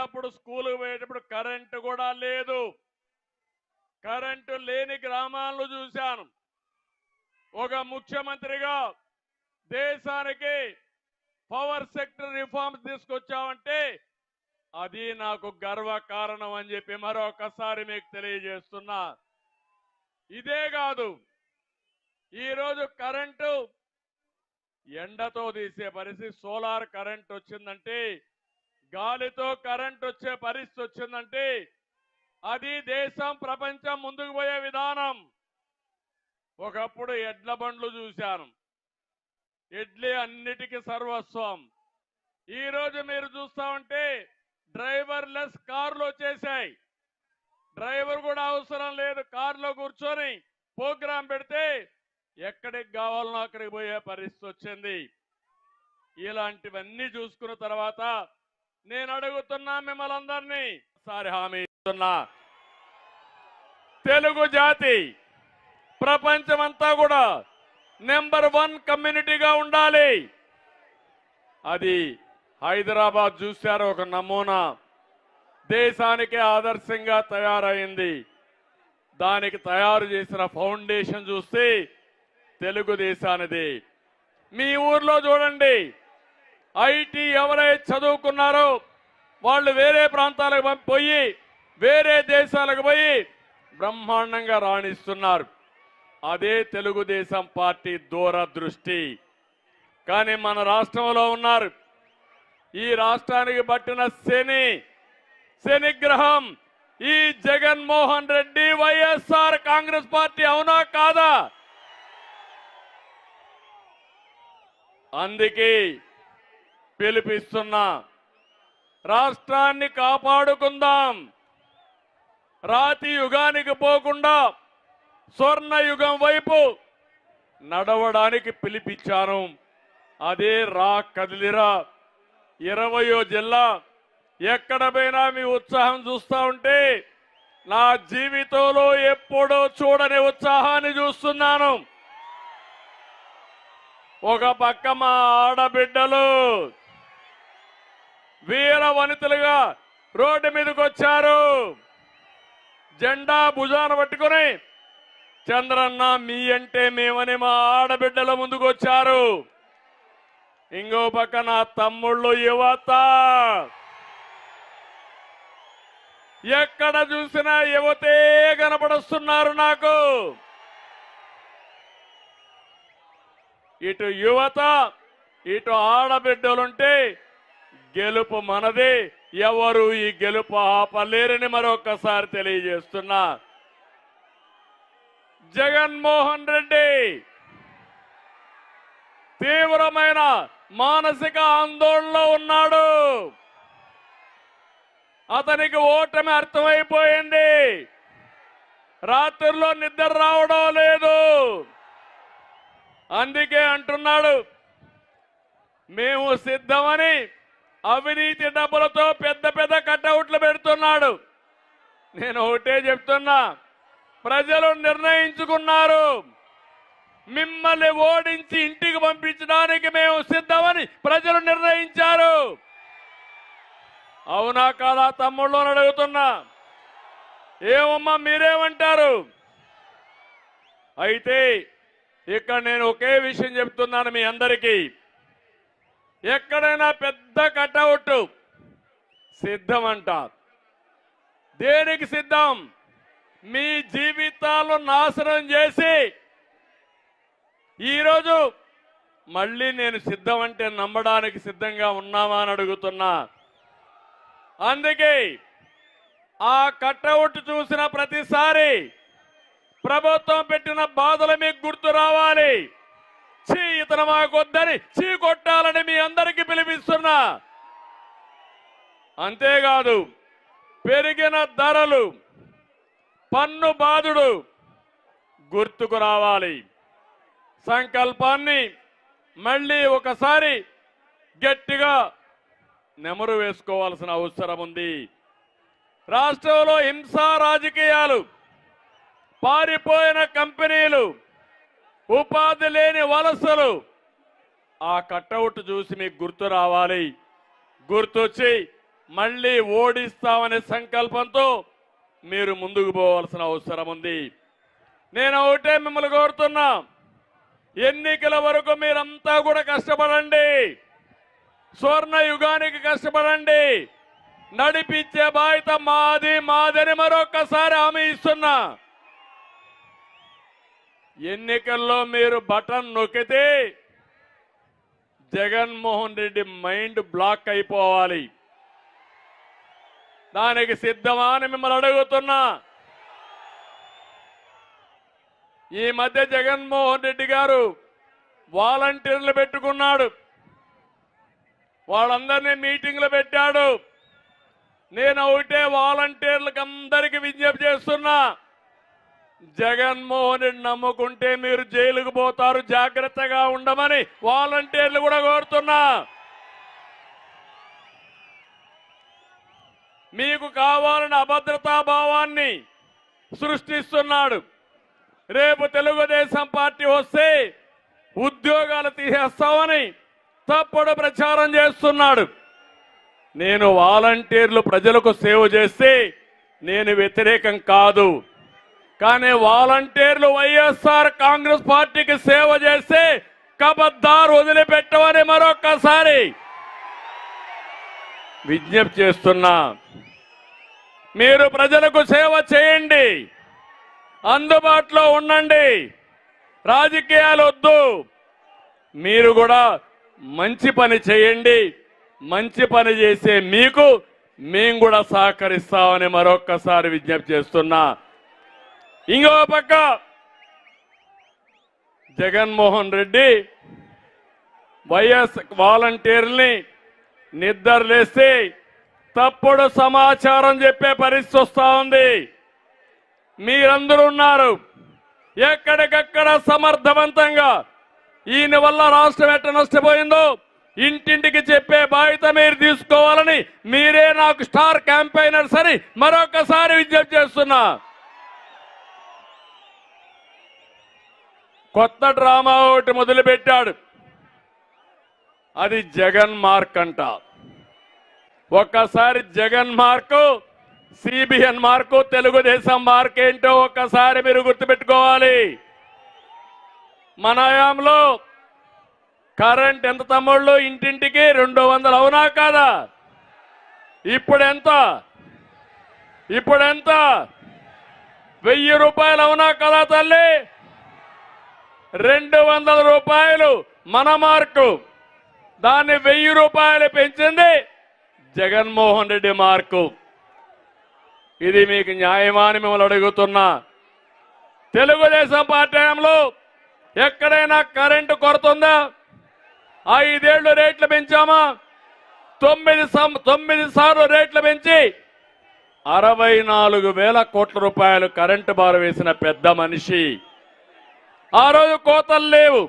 చిన్నప్పుడు స్కూల్కి పోయేటప్పుడు కరెంటు కూడా లేదు. కరెంటు లేని గ్రామాలను చూశాను. ఒక ముఖ్యమంత్రిగా దేశానికి పవర్ సెక్టర్ రిఫార్మ్స్ తీసుకొచ్చామంటే అది నాకు గర్వ కారణం అని చెప్పి మరొకసారి మీకు తెలియజేస్తున్నా. ఇదే కాదు, ఈరోజు కరెంటు ఎండతో తీసే పరిస్థితి, సోలార్ కరెంట్ వచ్చిందంటే, గాలితో కరెంట్ వచ్చే పరిస్థితి వచ్చిందంటే అది దేశం ప్రపంచం ముందుకు పోయే విధానం. ఒకప్పుడు ఎడ్ల బండ్లు చూశాను. ఎడ్లే అన్నిటికీ సర్వస్వం. ఈరోజు మీరు చూస్తా ఉంటే డ్రైవర్ లెస్ కార్లు వచ్చేసాయి. డ్రైవర్ కూడా అవసరం లేదు, కారులో కూర్చొని ప్రోగ్రాం పెడితే ఎక్కడికి కావాలనో అక్కడికి పోయే పరిస్థితి వచ్చింది. ఇలాంటివన్నీ చూసుకున్న తర్వాత నేను అడుగుతున్నా మిమ్మల్ని అందరినీ, ఒకసారి హామీ ఇస్తున్నా, తెలుగు జాతి ప్రపంచమంతా కూడా నెంబర్ 1 కమ్యూనిటీగా ఉండాలి. అది హైదరాబాద్ చూశారు, ఒక నమూనా, దేశానికి ఆదర్శంగా తయారైంది. దానికి తయారు చేసిన ఫౌండేషన్ చూస్తే తెలుగుదేశానిది. మీ ఊర్లో చూడండి, ఐటీ ఎవరైతే చదువుకున్నారో వాళ్ళు వేరే ప్రాంతాలకు పోయి వేరే దేశాలకు పోయి బ్రహ్మాండంగా రాణిస్తున్నారు. అదే తెలుగుదేశం పార్టీ దూరదృష్టి. కానీ మన రాష్ట్రంలో ఉన్నారు, ఈ రాష్ట్రానికి పట్టిన శనిగ్రహం ఈ జగన్మోహన్ రెడ్డి, వైఎస్ఆర్ కాంగ్రెస్ పార్టీ. అవునా కాదా? అందుకే పిలిపిస్తున్నా, రాష్ట్రాన్ని కాపాడుకుందాం. రాతి యుగానికి పోకుండా స్వర్ణ యుగం వైపు నడవడానికి పిలిపించాను. అదే రా కదిలిరా 20వ జిల్లా. ఎక్కడ పోయినా మీ ఉత్సాహం చూస్తా ఉంటే నా జీవితంలో ఎప్పుడూ చూడని ఉత్సాహాన్ని చూస్తున్నాను. ఒక పక్క మా ఆడబిడ్డలు వీర వనితలుగా రోడ్డు మీదకి వచ్చారు, జెండా భుజాన పట్టుకుని చంద్రన్న మీ అంటే మేమని మా ఆడబిడ్డల ముందుకు వచ్చారు. ఇంకో పక్క నా తమ్ముళ్ళు యువత, ఎక్కడ చూసినా యువతే కనపడుస్తున్నారు నాకు. ఇటు యువత ఇటు ఆడబిడ్డలుంటే గెలుపు మనది. ఎవరు ఈ గెలుపు ఆపలేరని మరొకసారి తెలియజేస్తున్నా. జగన్మోహన్ రెడ్డి తీవ్రమైన మానసిక ఆందోళనలో ఉన్నాడు. అతనికి ఓటమి అర్థమైపోయింది. రాత్రుల్లో నిద్ర రావడం లేదు. అందుకే అంటున్నాడు, మేము సిద్ధమని అవినీతి డబ్బులతో పెద్ద పెద్ద కటౌట్లు పెడుతున్నాడు. నేను ఒకటే చెప్తున్నా, ప్రజలు నిర్ణయించుకున్నారు, మిమ్మల్ని ఓడించి ఇంటికి పంపించడానికి మేము సిద్ధమని ప్రజలు నిర్ణయించారు. అవునా కాదా తమ్ముళ్ళు అని అడుగుతున్నా. ఏమమ్మా మీరేమంటారు? అయితే ఇక్కడ నేను ఒకే విషయం చెప్తున్నాను మీ అందరికీ, ఎక్కడైనా పెద్ద కటౌట్ సిద్ధం అంటారు. దేనికి సిద్ధం? మీ జీవితాలను నాశనం చేసి ఈరోజు మళ్ళీ నేను సిద్ధం అంటే నమ్మడానికి సిద్ధంగా ఉన్నామా అని అడుగుతున్నా. అందుకే ఆ కటౌట్ చూసిన ప్రతిసారి ప్రభుత్వం పెట్టిన బాధలు మీకు గుర్తు రావాలి. చీ ఇతను మాకొద్దని చీ కొట్టాలని మీ అందరికీ పిలిపిస్తున్నా. అంతేకాదు, పెరిగిన ధరలు, పన్ను బాధుడు గుర్తుకు రావాలి. సంకల్పాన్ని మళ్ళీ ఒకసారి గట్టిగా నెమరు వేసుకోవాల్సిన అవసరం ఉంది. రాష్ట్రంలో హింసా రాజకీయాలు, పారిపోయిన కంపెనీలు, ఉపాధి లేని వలసలు, ఆ కటౌట్ చూసి మీకు గుర్తు రావాలి. గుర్తొచ్చి మళ్ళీ ఓడిస్తామనే సంకల్పంతో మీరు ముందుకు పోవాల్సిన అవసరం ఉంది. నేను ఒకటే మిమ్మల్ని కోరుతున్నా, ఎన్నికల వరకు మీరంతా కూడా కష్టపడండి, స్వర్ణ యుగానికి కష్టపడండి, నడిపించే బాధ్యత మాదని మరొక్కసారి హామీ ఇస్తున్నా. ఎన్నికల్లో మీరు బటన్ నొక్కితే జగన్మోహన్ రెడ్డి మైండ్ బ్లాక్ అయిపోవాలి. దానికి సిద్ధమా అని మిమ్మల్ని అడుగుతున్నా. ఈ మధ్య జగన్మోహన్ రెడ్డి గారు వాలంటీర్లు పెట్టుకున్నాడు, వాళ్ళందరినీ మీటింగ్లు పెట్టాడు. నేను ఒకటే వాలంటీర్లకు అందరికీ విజ్ఞప్తి చేస్తున్నా, జగన్మోహన్ రెడ్డి నమ్ముకుంటే మీరు జైలుకు పోతారు, జాగ్రత్తగా ఉండమని వాలంటీర్లు కూడా కోరుతున్నా. మీకు కావాలని అభద్రతా భావాన్ని సృష్టిస్తున్నాడు. రేపు తెలుగుదేశం పార్టీ వస్తే ఉద్యోగాలు తీసేస్తామని తప్పుడు ప్రచారం చేస్తున్నాడు. నేను వాలంటీర్లు ప్రజలకు సేవ చేస్తే నేను వ్యతిరేకం కాదు, కానీ వాలంటీర్లు వైఎస్ఆర్ కాంగ్రెస్ పార్టీకి సేవ చేస్తే కబద్దార్ వదిలిపెట్టమని మరొక్కసారి విజ్ఞప్తి చేస్తున్నా. మీరు ప్రజలకు సేవ చేయండి, అందుబాటులో ఉండండి, రాజకీయాలు వద్దు. మీరు కూడా మంచి పని చేయండి, మంచి పని చేసే మీకు మేము కూడా సహకరిస్తామని మరొక్కసారి విజ్ఞప్తి చేస్తున్నా. ఇంకో పక్క జగన్మోహన్ రెడ్డి వైఎస్ వాలంటీర్ని నిద్రలేస్తే తప్పుడు సమాచారం చెప్పే పరిస్థితి వస్తా ఉంది. మీరందరూ ఉన్నారు, ఎక్కడికక్కడ సమర్థవంతంగా ఈయన వల్ల రాష్ట్రం ఎట్ట నష్టపోయిందో ఇంటింటికి చెప్పే బాధ్యత మీరు తీసుకోవాలని మీరే నాకు స్టార్ క్యాంపెయినర్స్ అని మరొకసారి విజ్ఞప్తి చేస్తున్నా. కొత్త డ్రామా ఒకటి మొదలుపెట్టాడు, అది జగన్ మార్క్ అంట. ఒక్కసారి Jagan mark, CBN mark, Telugu Desam mark ఏంటో ఒక్కసారి మీరు గుర్తుపెట్టుకోవాలి. మన హయాంలో కరెంట్ ఎంత తమ్ముళ్ళు? ఇంటింటికి 200, అవునా కాదా? ఇప్పుడెంత? 1000 రూపాయలు, అవునా కదా తల్లి? 200 రూపాయలు మన మార్కు, దాన్ని 1000 రూపాయలు పెంచింది జగన్మోహన్ రెడ్డి మార్కు. ఇది మీకు న్యాయమా అని మిమ్మల్ని అడుగుతున్నా. తెలుగుదేశం పార్టీలో ఎక్కడైనా కరెంటు కొరత ఉందా? 5 ఏళ్లు రేట్లు పెంచామా? 9 సార్లు రేట్లు పెంచి 64,000 కోట్ల రూపాయలు కరెంటు బారు వేసిన పెద్ద మనిషి. ఆ రోజు కోతలు లేవు,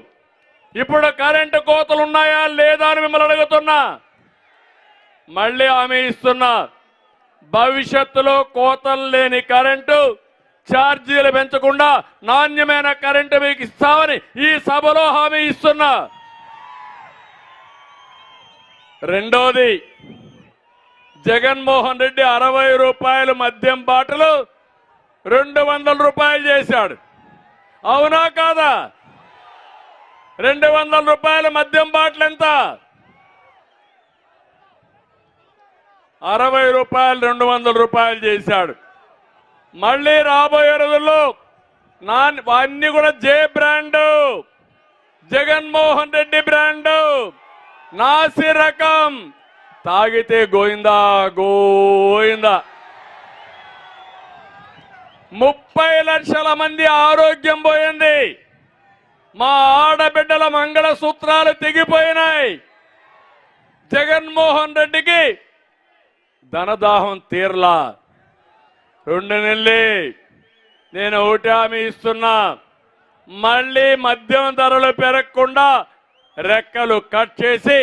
ఇప్పుడు కరెంటు కోతలు ఉన్నాయా లేదా అని మిమ్మల్ని అడుగుతున్నా. మళ్ళీ హామీ ఇస్తున్నా, భవిష్యత్తులో కోతలు లేని కరెంటు, ఛార్జీలు పెంచకుండా నాణ్యమైన కరెంటు మీకు ఇస్తామని ఈ సభలో హామీ ఇస్తున్నా. రెండోది, జగన్మోహన్ రెడ్డి 60 రూపాయలు మద్యం బాటలు 200 రూపాయలు చేశాడు, అవునా కాదా? 200 రూపాయల మద్యం బాటలు ఎంత? 60 రూపాయలు 200 రూపాయలు చేశాడు. మళ్ళీ రాబోయే రోజుల్లో అన్ని కూడా జే బ్రాండు, జగన్మోహన్ రెడ్డి బ్రాండు, నాసి రకం, తాగితే గోయిందా గోయిందా. 30 లక్షల మంది ఆరోగ్యం పోయింది, మా ఆడబిడ్డల మంగళ సూత్రాలు తెగిపోయినాయి. జగన్మోహన్ రెడ్డికి ధనదాహం తీర్లా. 2 నెలలే. నేను ఒకటి హామీ ఇస్తున్నా, మళ్ళీ మద్యం ధరలు పెరగకుండా రెక్కలు కట్ చేసి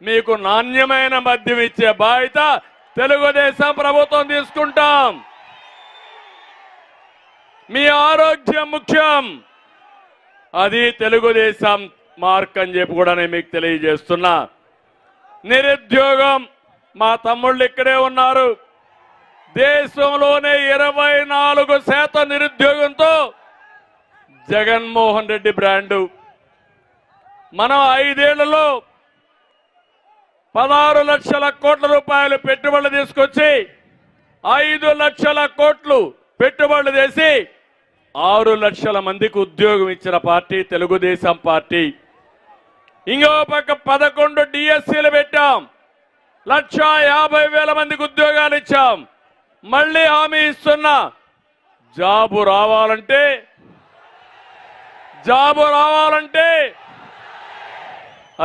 మీకు నాణ్యమైన మద్యం ఇచ్చే బాధ్యత తెలుగుదేశం ప్రభుత్వం తీసుకుంటాం. మీ ఆరోగ్యం ముఖ్యం, అది తెలుగుదేశం మార్క్ అని చెప్పి కూడా నేను మీకు తెలియజేస్తున్నా. నిరుద్యోగం మా తమ్ముళ్ళు ఇక్కడే ఉన్నారు. దేశంలోనే 24% నిరుద్యోగంతో జగన్మోహన్ రెడ్డి బ్రాండు. మనం 5 ఏళ్లలో 16 లక్షల కోట్ల రూపాయలు పెట్టుబడులు తీసుకొచ్చి 5 లక్షల కోట్లు పెట్టుబడులు చేసి 6 లక్షల మందికి ఉద్యోగం ఇచ్చిన పార్టీ తెలుగుదేశం పార్టీ. ఇంకో పక్క 11 డిఎస్సీలు పెట్టాం. 1,50,000 మందికి ఉద్యోగాలు ఇచ్చాం. మళ్ళీ హామీ ఇస్తున్నా, జాబు రావాలంటే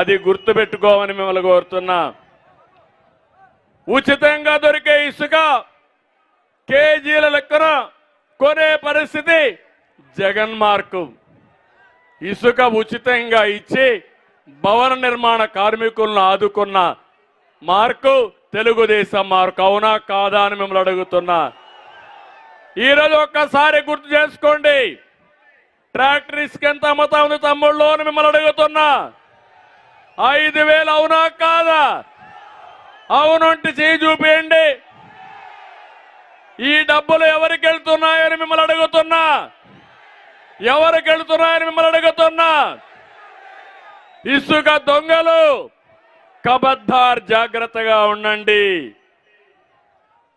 అది గుర్తుపెట్టుకోమని మిమ్మల్ని కోరుతున్నా. ఉచితంగా దొరికే ఇసుక కేజీల లెక్కన కొనే పరిస్థితి జగన్ మార్కు. ఇసుక ఉచితంగా ఇచ్చి భవన నిర్మాణ కార్మికులను ఆదుకున్న మార్కు తెలుగుదేశం మార్కు. అవునా కాదా అని మిమ్మల్ని అడుగుతున్నా. ఈరోజు ఒక్కసారి గుర్తు చేసుకోండి, ట్రాక్టర్ ఇసుక ఎంత అమ్ముతా ఉంది తమ్ముళ్ళు అని మిమ్మల్ని అడుగుతున్నా. 5,000 అవునా కాదా? అవునంటే చేయి చూపించండి. ఈ డబ్బులు ఎవరికి వెళ్తున్నాయని మిమ్మల్ని అడుగుతున్నా. ఇసుక దొంగలు కబద్దార్, జాగ్రత్తగా ఉండండి.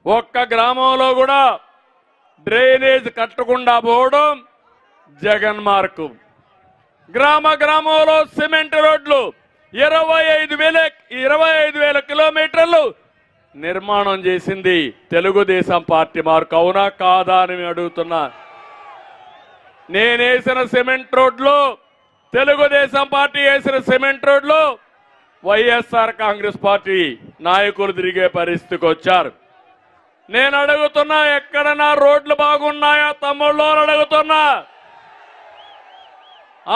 ఒక్క గ్రామంలో కూడా డ్రైనేజ్ కట్టకుండా పోవడం జగన్ మార్కు. గ్రామంలో సిమెంట్ రోడ్లు 25,000 కిలోమీటర్లు నిర్మాణం చేసింది తెలుగుదేశం పార్టీ మార్కు. అవునా కాదా అని అడుగుతున్నా. నేనేసిన సిమెంట్ రోడ్లు, తెలుగుదేశం పార్టీ వేసిన సిమెంట్ రోడ్లు వైఎస్ఆర్ కాంగ్రెస్ పార్టీ నాయకులు తిరిగే పరిస్థితికి వచ్చారు. నేను అడుగుతున్నా, ఎక్కడన్నా రోడ్లు బాగున్నాయా తమ్ముళ్ళు అని అడుగుతున్నా.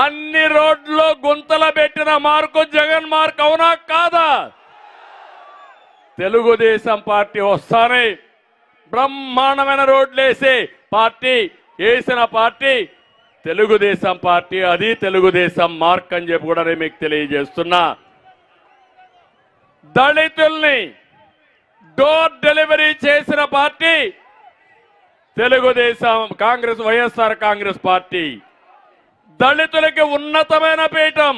అన్ని రోడ్లు గుంతల పెట్టిన మార్కు జగన్ మార్కు. అవునా కాదా? తెలుగుదేశం పార్టీ వస్తానే బ్రహ్మాండమైన రోడ్లు వేసిన పార్టీ తెలుగుదేశం పార్టీ. అది తెలుగుదేశం మార్క్ అని చెప్పి కూడా నేను మీకు తెలియజేస్తున్నా. దళితుల్ని డోర్ డెలివరీ చేసిన పార్టీ తెలుగుదేశం కాంగ్రెస్, వైఎస్ఆర్ కాంగ్రెస్ పార్టీ. దళితులకి ఉన్నతమైన పీఠం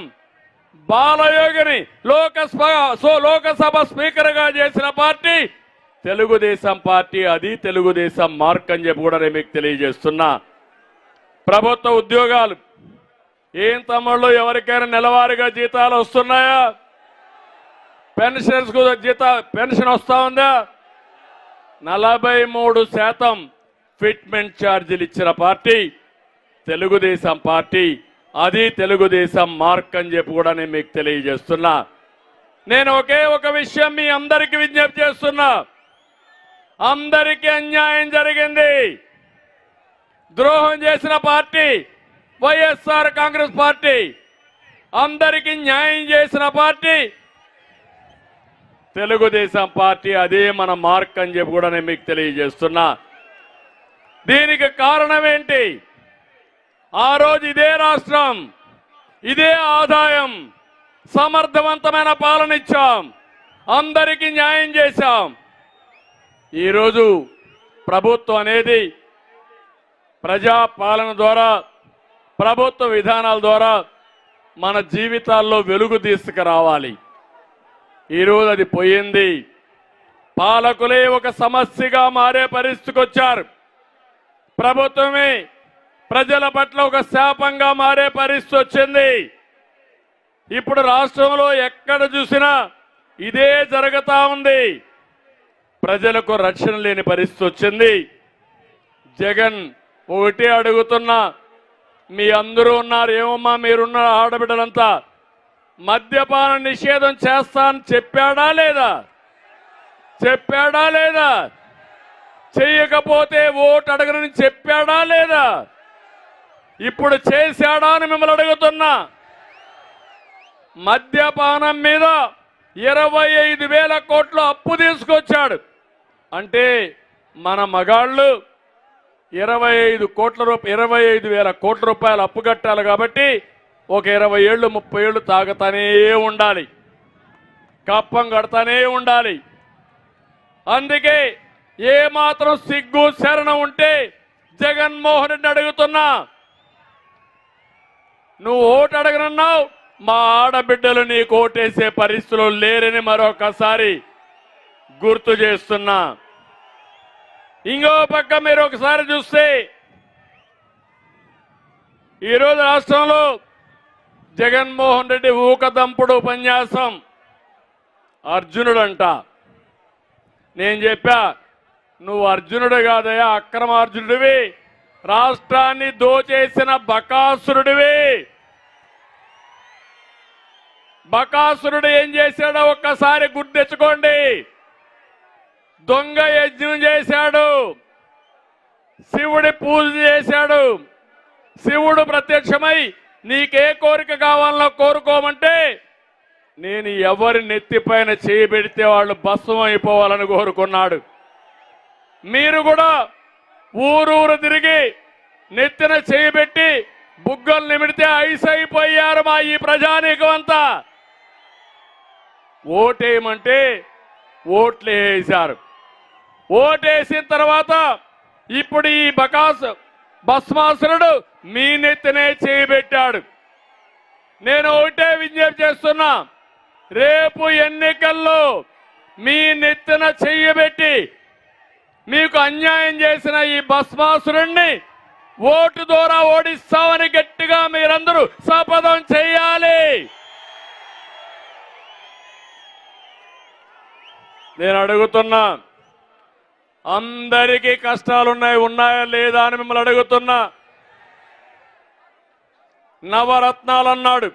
బాలయోగిని లోకసభ స్పీకర్ గా చేసిన పార్టీ తెలుగుదేశం పార్టీ. అది తెలుగుదేశం మార్క్ అని చెప్పి కూడా నేను మీకు తెలియజేస్తున్నా. ప్రభుత్వ ఉద్యోగాలు ఏం తమ్ముళ్ళు, ఎవరికైనా నెలవారీగా జీతాలు వస్తున్నాయా? పెన్షనర్స్ కు పెన్షన్ వస్తా ఉందా? 43% ఫిట్మెంట్ ఛార్జీలు ఇచ్చిన పార్టీ తెలుగుదేశం పార్టీ. అది తెలుగుదేశం మార్క్ అని చెప్పి కూడా నేను మీకు తెలియజేస్తున్నా. నేను ఒకే ఒక విషయం మీ అందరికీ విజ్ఞప్తి చేస్తున్నా. అందరికీ అన్యాయం జరిగింది. ద్రోహం చేసిన పార్టీ వైఎస్ఆర్ కాంగ్రెస్ పార్టీ. అందరికీ న్యాయం చేసిన పార్టీ తెలుగుదేశం పార్టీ. అదే మన మార్క్ అని చెప్పి కూడా నేను మీకు తెలియజేస్తున్నా. దీనికి కారణం ఏంటి? ఆ రోజు ఇదే రాష్ట్రం, ఇదే ఆదాయం, సమర్థవంతమైన పాలన ఇచ్చాం, అందరికీ న్యాయం చేశాం. ఈరోజు ప్రభుత్వం అనేది ప్రజా పాలన ద్వారా, ప్రభుత్వ విధానాల ద్వారా మన జీవితాల్లో వెలుగు తీసుకురావాలి. ఈరోజు అది పోయింది. పాలకులే ఒక సమస్యగా మారే పరిస్థితికి వచ్చారు. ప్రభుత్వమే ప్రజల పట్ల ఒక శాపంగా మారే పరిస్థితి వచ్చింది. ఇప్పుడు రాష్ట్రంలో ఎక్కడ చూసినా ఇదే జరుగుతా ఉంది. ప్రజలకు రక్షణ లేని పరిస్థితి వచ్చింది. జగన్ ఒకటే అడుగుతున్నా, మీ అందరూ ఉన్నారు, ఏమమ్మా మీరున్న ఆడబిడ్డలంతా, మద్యపాన నిషేధం చేస్తా అని చెప్పాడా లేదా? చెయ్యకపోతే ఓటు అడగనని చెప్పాడా లేదా? ఇప్పుడు చేశాడా అని మిమ్మల్ని అడుగుతున్నా. మద్యపానం మీద 25,000 కోట్లు అప్పు తీసుకొచ్చాడు. అంటే మన మగాళ్ళు 25,000 కోట్ల రూపాయలు అప్పు కట్టాలి. కాబట్టి ఒక 20 ఏళ్ళు 30 ఏళ్ళు తాగుతానే ఉండాలి, కప్పం కడతానే ఉండాలి. అందుకే ఏ మాత్రం సిగ్గు శరణం ఉంటే జగన్మోహన్ రెడ్డి అడుగుతున్నా, నువ్వు ఓటు అడగనన్నావు, మా ఆడబిడ్డలు నీకు ఓటేసే పరిస్థితులు లేరని మరొకసారి గుర్తు చేస్తున్నా. ఇంకో పక్క మీరు ఒకసారి చూస్తే ఈరోజు రాష్ట్రంలో జగన్మోహన్ రెడ్డి ఊకదంపుడు ఉపన్యాసం అర్జునుడంట. నేను చెప్పా, నువ్వు అర్జునుడు కాదయా, అక్రమార్జునుడివి, రాష్ట్రాన్ని దోచేసిన బకాసురుడివి. బకాసురుడు ఏం చేశాడో ఒక్కసారి గుర్తు తెచ్చుకోండి. దొంగ యజ్ఞం చేశాడు, శివుడి పూజ చేశాడు. శివుడు ప్రత్యక్షమై నీకే కోరిక కావాలనో కోరుకోమంటే నేను ఎవరి నెత్తిపైన చేయబెడితే వాళ్ళు భస్మం అయిపోవాలని కోరుకున్నాడు. మీరు కూడా ఊరూరు తిరిగి నెత్తిన చేయబెట్టి బుగ్గలు నిమిడితే ఐస్ అయిపోయారు మా ఈ ప్రజానీకం అంతా. ఓటేయమంటే ఓట్లు వేశారు. ఓటేసిన తర్వాత ఇప్పుడు ఈ భస్మాసురుడు మీ నెత్తినే చేయబెట్టాడు. నేను ఒకటే విజ్ఞప్తి చేస్తున్నా, రేపు ఎన్నికల్లో మీ నెత్తిన చెయ్యబెట్టి మీకు అన్యాయం చేసిన ఈ భస్మాసురుణ్ణి ఓటు ద్వారా ఓడిస్తామని గట్టిగా మీరందరూ శపథం చేయాలి. నేను అడుగుతున్నా, అందరికీ ఉన్నాయా లేదా అని మిమ్మల్ని అడుగుతున్నా. నవరత్నాలు అన్నాడు,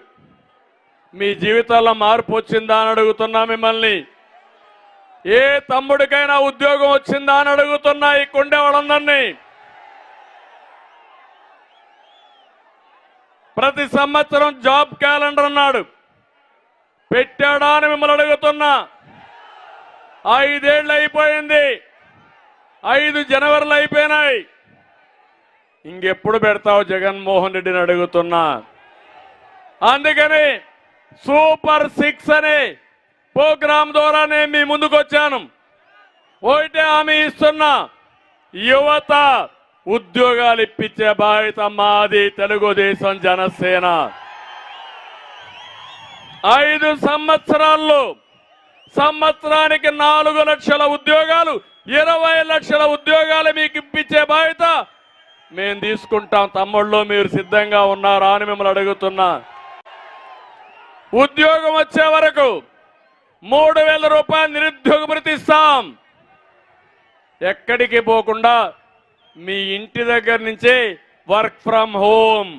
మీ జీవితాల్లో మార్పు వచ్చిందా అని అడుగుతున్నా మిమ్మల్ని. ఏ తమ్ముడికైనా ఉద్యోగం వచ్చిందా అని అడుగుతున్నా ఈ కొండే వాళ్ళందరినీ. ప్రతి సంవత్సరం జాబ్ క్యాలెండర్ అన్నాడు, పెట్టాడా అని మిమ్మల్ని అడుగుతున్నా. 5 ఏళ్ళు అయిపోయింది, 5 జనవరిలు అయిపోయినాయి, ఇంకెప్పుడు పెడతావు జగన్మోహన్ రెడ్డిని అడుగుతున్నా. అందుకని సూపర్ 6 అనే ప్రోగ్రాం ద్వారా నేను మీ ముందుకు వచ్చాను. ఒకటే హామీ ఇస్తున్నా, యువత ఉద్యోగాలు ఇప్పించే బాధ్యత మాది తెలుగుదేశం జనసేన. 5 సంవత్సరాల్లో సంవత్సరానికి 4 లక్షల ఉద్యోగాలు, 20 లక్షల ఉద్యోగాలు మీకు ఇప్పించే బాధ్యత మేము తీసుకుంటాం. తమ్ముళ్ళు మీరు సిద్ధంగా ఉన్నారా అని మిమ్మల్ని అడుగుతున్నా. ఉద్యోగం వచ్చే వరకు 3000 రూపాయలు నిరుద్యోగ భృతి ఇస్తాం. ఎక్కడికి పోకుండా మీ ఇంటి దగ్గర నుంచే వర్క్ ఫ్రమ్ హోమ్,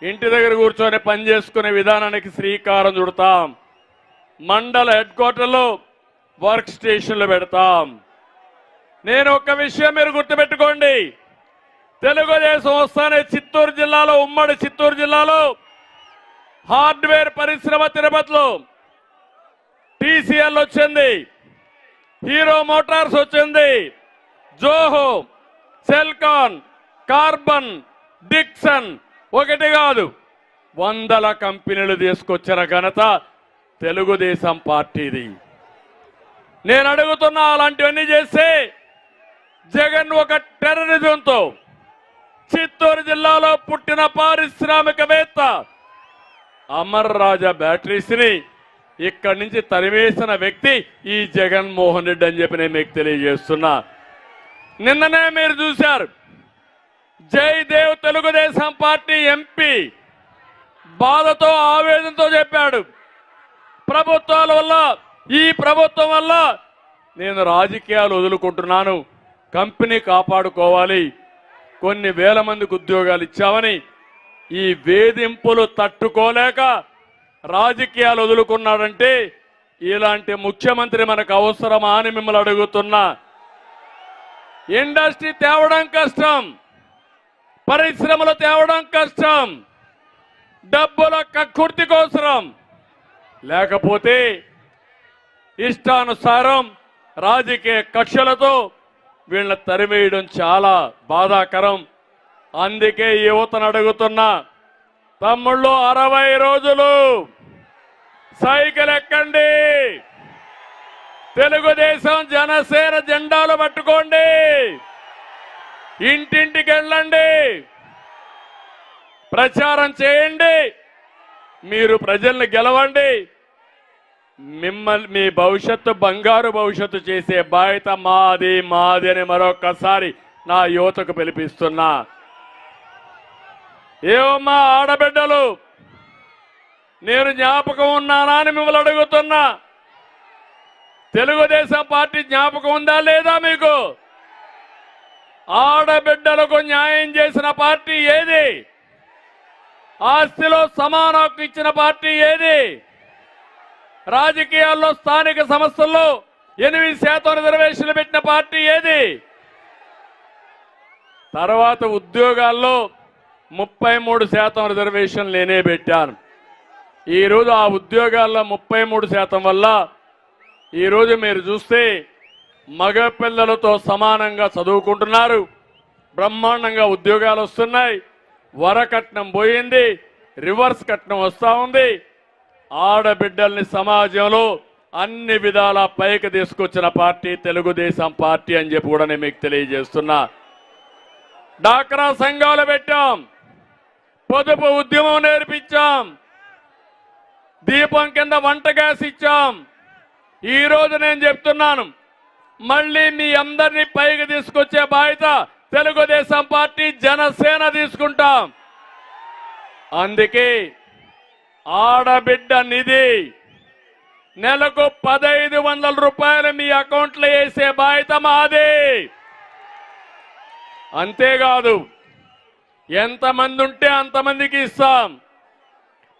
ఇంటి దగ్గర కూర్చొని పనిచేసుకునే విధానానికి శ్రీకారం చుడతాం. మండల హెడ్ క్వార్టర్లో వర్క్ స్టేషన్లు పెడతాం. నేను ఒక విషయం మీరు గుర్తుపెట్టుకోండి, తెలుగుదేశం వస్తానే చిత్తూరు జిల్లాలో, ఉమ్మడి చిత్తూరు జిల్లాలో హార్డ్వేర్ పరిశ్రమ తిరుపతిలో టీసీఎల్ వచ్చింది, హీరో మోటార్స్ వచ్చింది, జోహో, సెల్కాన్, కార్బన్, డిక్సన్, ఒకటి కాదు 100 కంపెనీలు తీసుకొచ్చిన ఘనత తెలుగుదేశం పార్టీది. నేను అడుగుతున్నా, అలాంటివన్నీ చేస్తే జగన్ ఒక టెర్రరిజంతో చిత్తూరు జిల్లాలో పుట్టిన పారిశ్రామికవేత్త అమర్ రాజా బ్యాటరీస్ ని ఇక్కడి నుంచి తరివేసిన వ్యక్తి ఈ జగన్మోహన్ రెడ్డి అని చెప్పి నేను మీకు తెలియజేస్తున్నా. నిన్ననే మీరు చూశారు, జయదేవ్ తెలుగుదేశం పార్టీ ఎంపీ బాధతో ఆవేదనతో చెప్పాడు, ప్రభుత్వాల వల్ల, ఈ ప్రభుత్వం వల్ల నేను రాజకీయాలు వదులుకుంటున్నాను, కంపెనీ కాపాడుకోవాలి, కొన్ని వేల మందికి ఉద్యోగాలు ఇచ్చామని ఈ వేధింపులు తట్టుకోలేక రాజకీయాలు వదులుకున్నాడంటే ఇలాంటి ముఖ్యమంత్రి మనకు అవసరమా అని మిమ్మల్ని అడుగుతున్నా. ఇండస్ట్రీ తేవడం కష్టం, పరిశ్రమలు తేవడం కష్టం, డబ్బుల కక్కుర్తి కోసరం, లేకపోతే ఇష్టానుసారం రాజకీయ కక్షలతో వీళ్ళని తరిమేయడం చాలా బాధాకరం. అందుకే యువతను అడుగుతున్నా, తమ్ముళ్ళు 60 రోజులు సైకిల్ ఎక్కండి, తెలుగుదేశం జనసేన జెండాలు పట్టుకోండి, ఇంటింటికి వెళ్ళండి, ప్రచారం చేయండి, మీరు ప్రజల్ని గెలవండి. మిమ్మల్ని మీ భవిష్యత్తు బంగారు భవిష్యత్తు చేసే బాధ్యత మాది మాది అని మరొకసారి నా యువతకు పిలిపిస్తున్నా. ఏమమ్మా ఆడబిడ్డలు, నేను జ్ఞాపకం ఉన్నానా అని మిమ్మల్ని అడుగుతున్నా. తెలుగుదేశం పార్టీ జ్ఞాపకం ఉందా లేదా మీకు? ఆడబిడ్డలకు న్యాయం చేసిన పార్టీ ఏది? ఆస్తిలో సమాన హక్కు ఇచ్చిన పార్టీ ఏది? రాజకీయాల్లో స్థానిక సంస్థల్లో 8% రిజర్వేషన్లు పెట్టిన పార్టీ ఏది? తర్వాత ఉద్యోగాల్లో 33% రిజర్వేషన్ నేనే పెట్టాను. ఈరోజు ఆ ఉద్యోగాల్లో 33% వల్ల ఈరోజు మీరు చూస్తే మగపిల్లలతో సమానంగా చదువుకుంటున్నారు, బ్రహ్మాండంగా ఉద్యోగాలు వస్తున్నాయి, వరకట్నం పోయింది, రివర్స్ కట్నం వస్తూ ఉంది. ఆడబిడ్డల్ని సమాజంలో అన్ని విధాల పైకి తీసుకొచ్చిన పార్టీ తెలుగుదేశం పార్టీ అని చెప్పి కూడా నేను మీకు తెలియజేస్తున్నా. డాక్రా సంఘాలు పెట్టాం, పొదుపు ఉద్యమం నేర్పించాం, దీపం కింద వంట గ్యాస్ ఇచ్చాం. ఈ రోజు నేను చెప్తున్నాను, మళ్ళీ మీ అందరినీ పైకి తీసుకొచ్చే బాధ్యత తెలుగుదేశం పార్టీ జనసేన తీసుకుంటాం. అందుకే ఆడబిడ్డ నిధి నెలకు 1500 రూపాయలు మీ అకౌంట్లో వేసే బాధ్యత మాది. అంతేకాదు, ఎంతమంది ఉంటే అంతమందికి ఇస్తాం.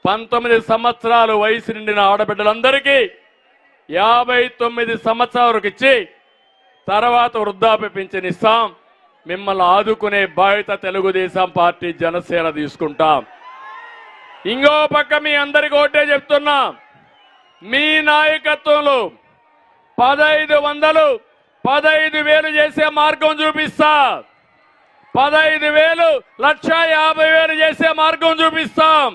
19 సంవత్సరాలు వయసు నిండిన ఆడబిడ్డలందరికీ 59 సంవత్సరాల వరకు ఇచ్చి తర్వాత వృద్ధాప్య పింఛన్ ఇస్తాం. మిమ్మల్ని ఆదుకునే బాధ్యత తెలుగుదేశం పార్టీ జనసేన తీసుకుంటాం. ఇంకో పక్క మీ అందరికీ ఒకటే చెప్తున్నా, మీ నాయకత్వంలో 1500 15,000 చేసే మార్గం చూపిస్తా. 15,000 1,50,000 చేసే మార్గం చూపిస్తాం.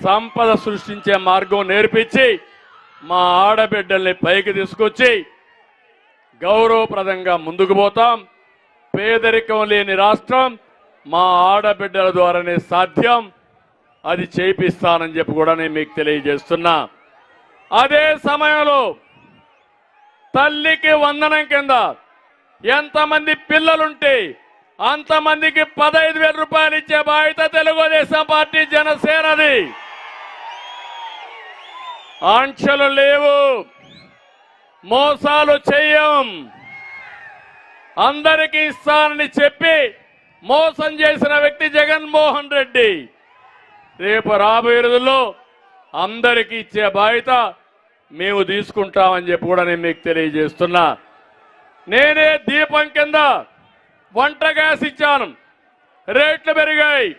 సంపద సృష్టించే మార్గం నేర్పించి మా ఆడబిడ్డల్ని పైకి తీసుకొచ్చి గౌరవప్రదంగా ముందుకు పోతాం. పేదరికం లేని రాష్ట్రం మా ఆడబిడ్డల ద్వారానే సాధ్యం. అది చేపిస్తానని చెప్పి కూడా నేను మీకు తెలియజేస్తున్నా. అదే సమయంలో తల్లికి వందనం కింద ఎంతమంది పిల్లలుంటే అంతమందికి 15,000 రూపాయలు ఇచ్చే బాధ్యత తెలుగుదేశం పార్టీ జనసేనది. ఆంక్షలు లేవు, మోసాలు చెయ్యం. అందరికీ ఇస్తానని చెప్పి మోసం చేసిన వ్యక్తి జగన్మోహన్ రెడ్డి. రేపు రాబోయే రోజుల్లో అందరికీ ఇచ్చే బాధ్యత మేము తీసుకుంటామని చెప్పి కూడా నేను మీకు తెలియజేస్తున్నా. నేనే దీపం కింద వంట గ్యాస్ ఇచ్చాను, రేట్లు పెరిగాయి,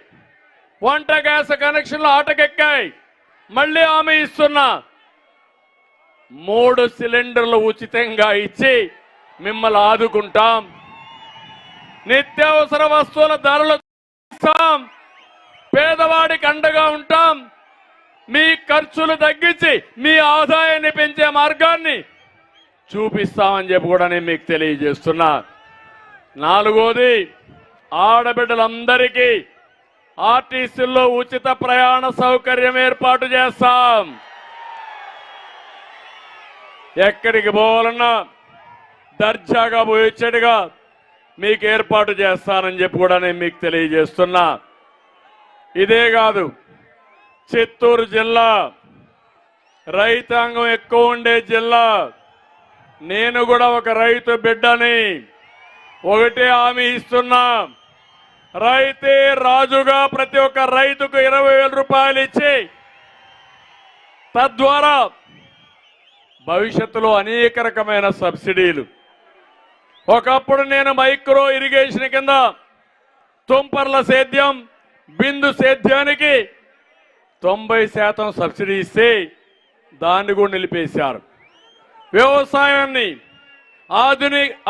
వంట గ్యాస్ కనెక్షన్లు ఆటకెక్కాయి. మళ్ళీ హామీ ఇస్తున్నా, 3 సిలిండర్లు ఉచితంగా ఇచ్చి మిమ్మల్ని ఆదుకుంటాం. నిత్యావసర వస్తువుల ధరలు తగ్గిస్తాం, పేదవాడికి అండగా ఉంటాం. మీ ఖర్చులు తగ్గించి మీ ఆదాయాన్ని పెంచే మార్గాన్ని చూపిస్తామని చెప్పి కూడా నేను మీకు తెలియజేస్తున్నా. 4వది, ఆడబిడ్డలందరికీ ఆర్టీసీల్లో ఉచిత ప్రయాణ సౌకర్యం ఏర్పాటు చేస్తాం. ఎక్కడికి పోవాలన్నా దర్జాగా పోయేచ్చేట్టుగా మీకు ఏర్పాటు చేస్తానని చెప్పి కూడా నేను మీకు తెలియజేస్తున్నా. ఇదే కాదు, చిత్తూరు జిల్లా రైతాంగం ఎక్కువ ఉండే జిల్లా. నేను కూడా ఒక రైతు బిడ్డని. ఒకటే హామీ ఇస్తున్నా, రైతే రాజుగా ప్రతి ఒక్క రైతుకు 20,000 రూపాయలు ఇచ్చి తద్వారా భవిష్యత్తులో అనేక రకమైన సబ్సిడీలు. ఒకప్పుడు నేను మైక్రో ఇరిగేషన్ కింద తుంపర్ల సేద్యం, బిందు సేద్యానికి 90% సబ్సిడీ ఇస్తే దాన్ని కూడా నిలిపేశారు. వ్యవసాయాన్ని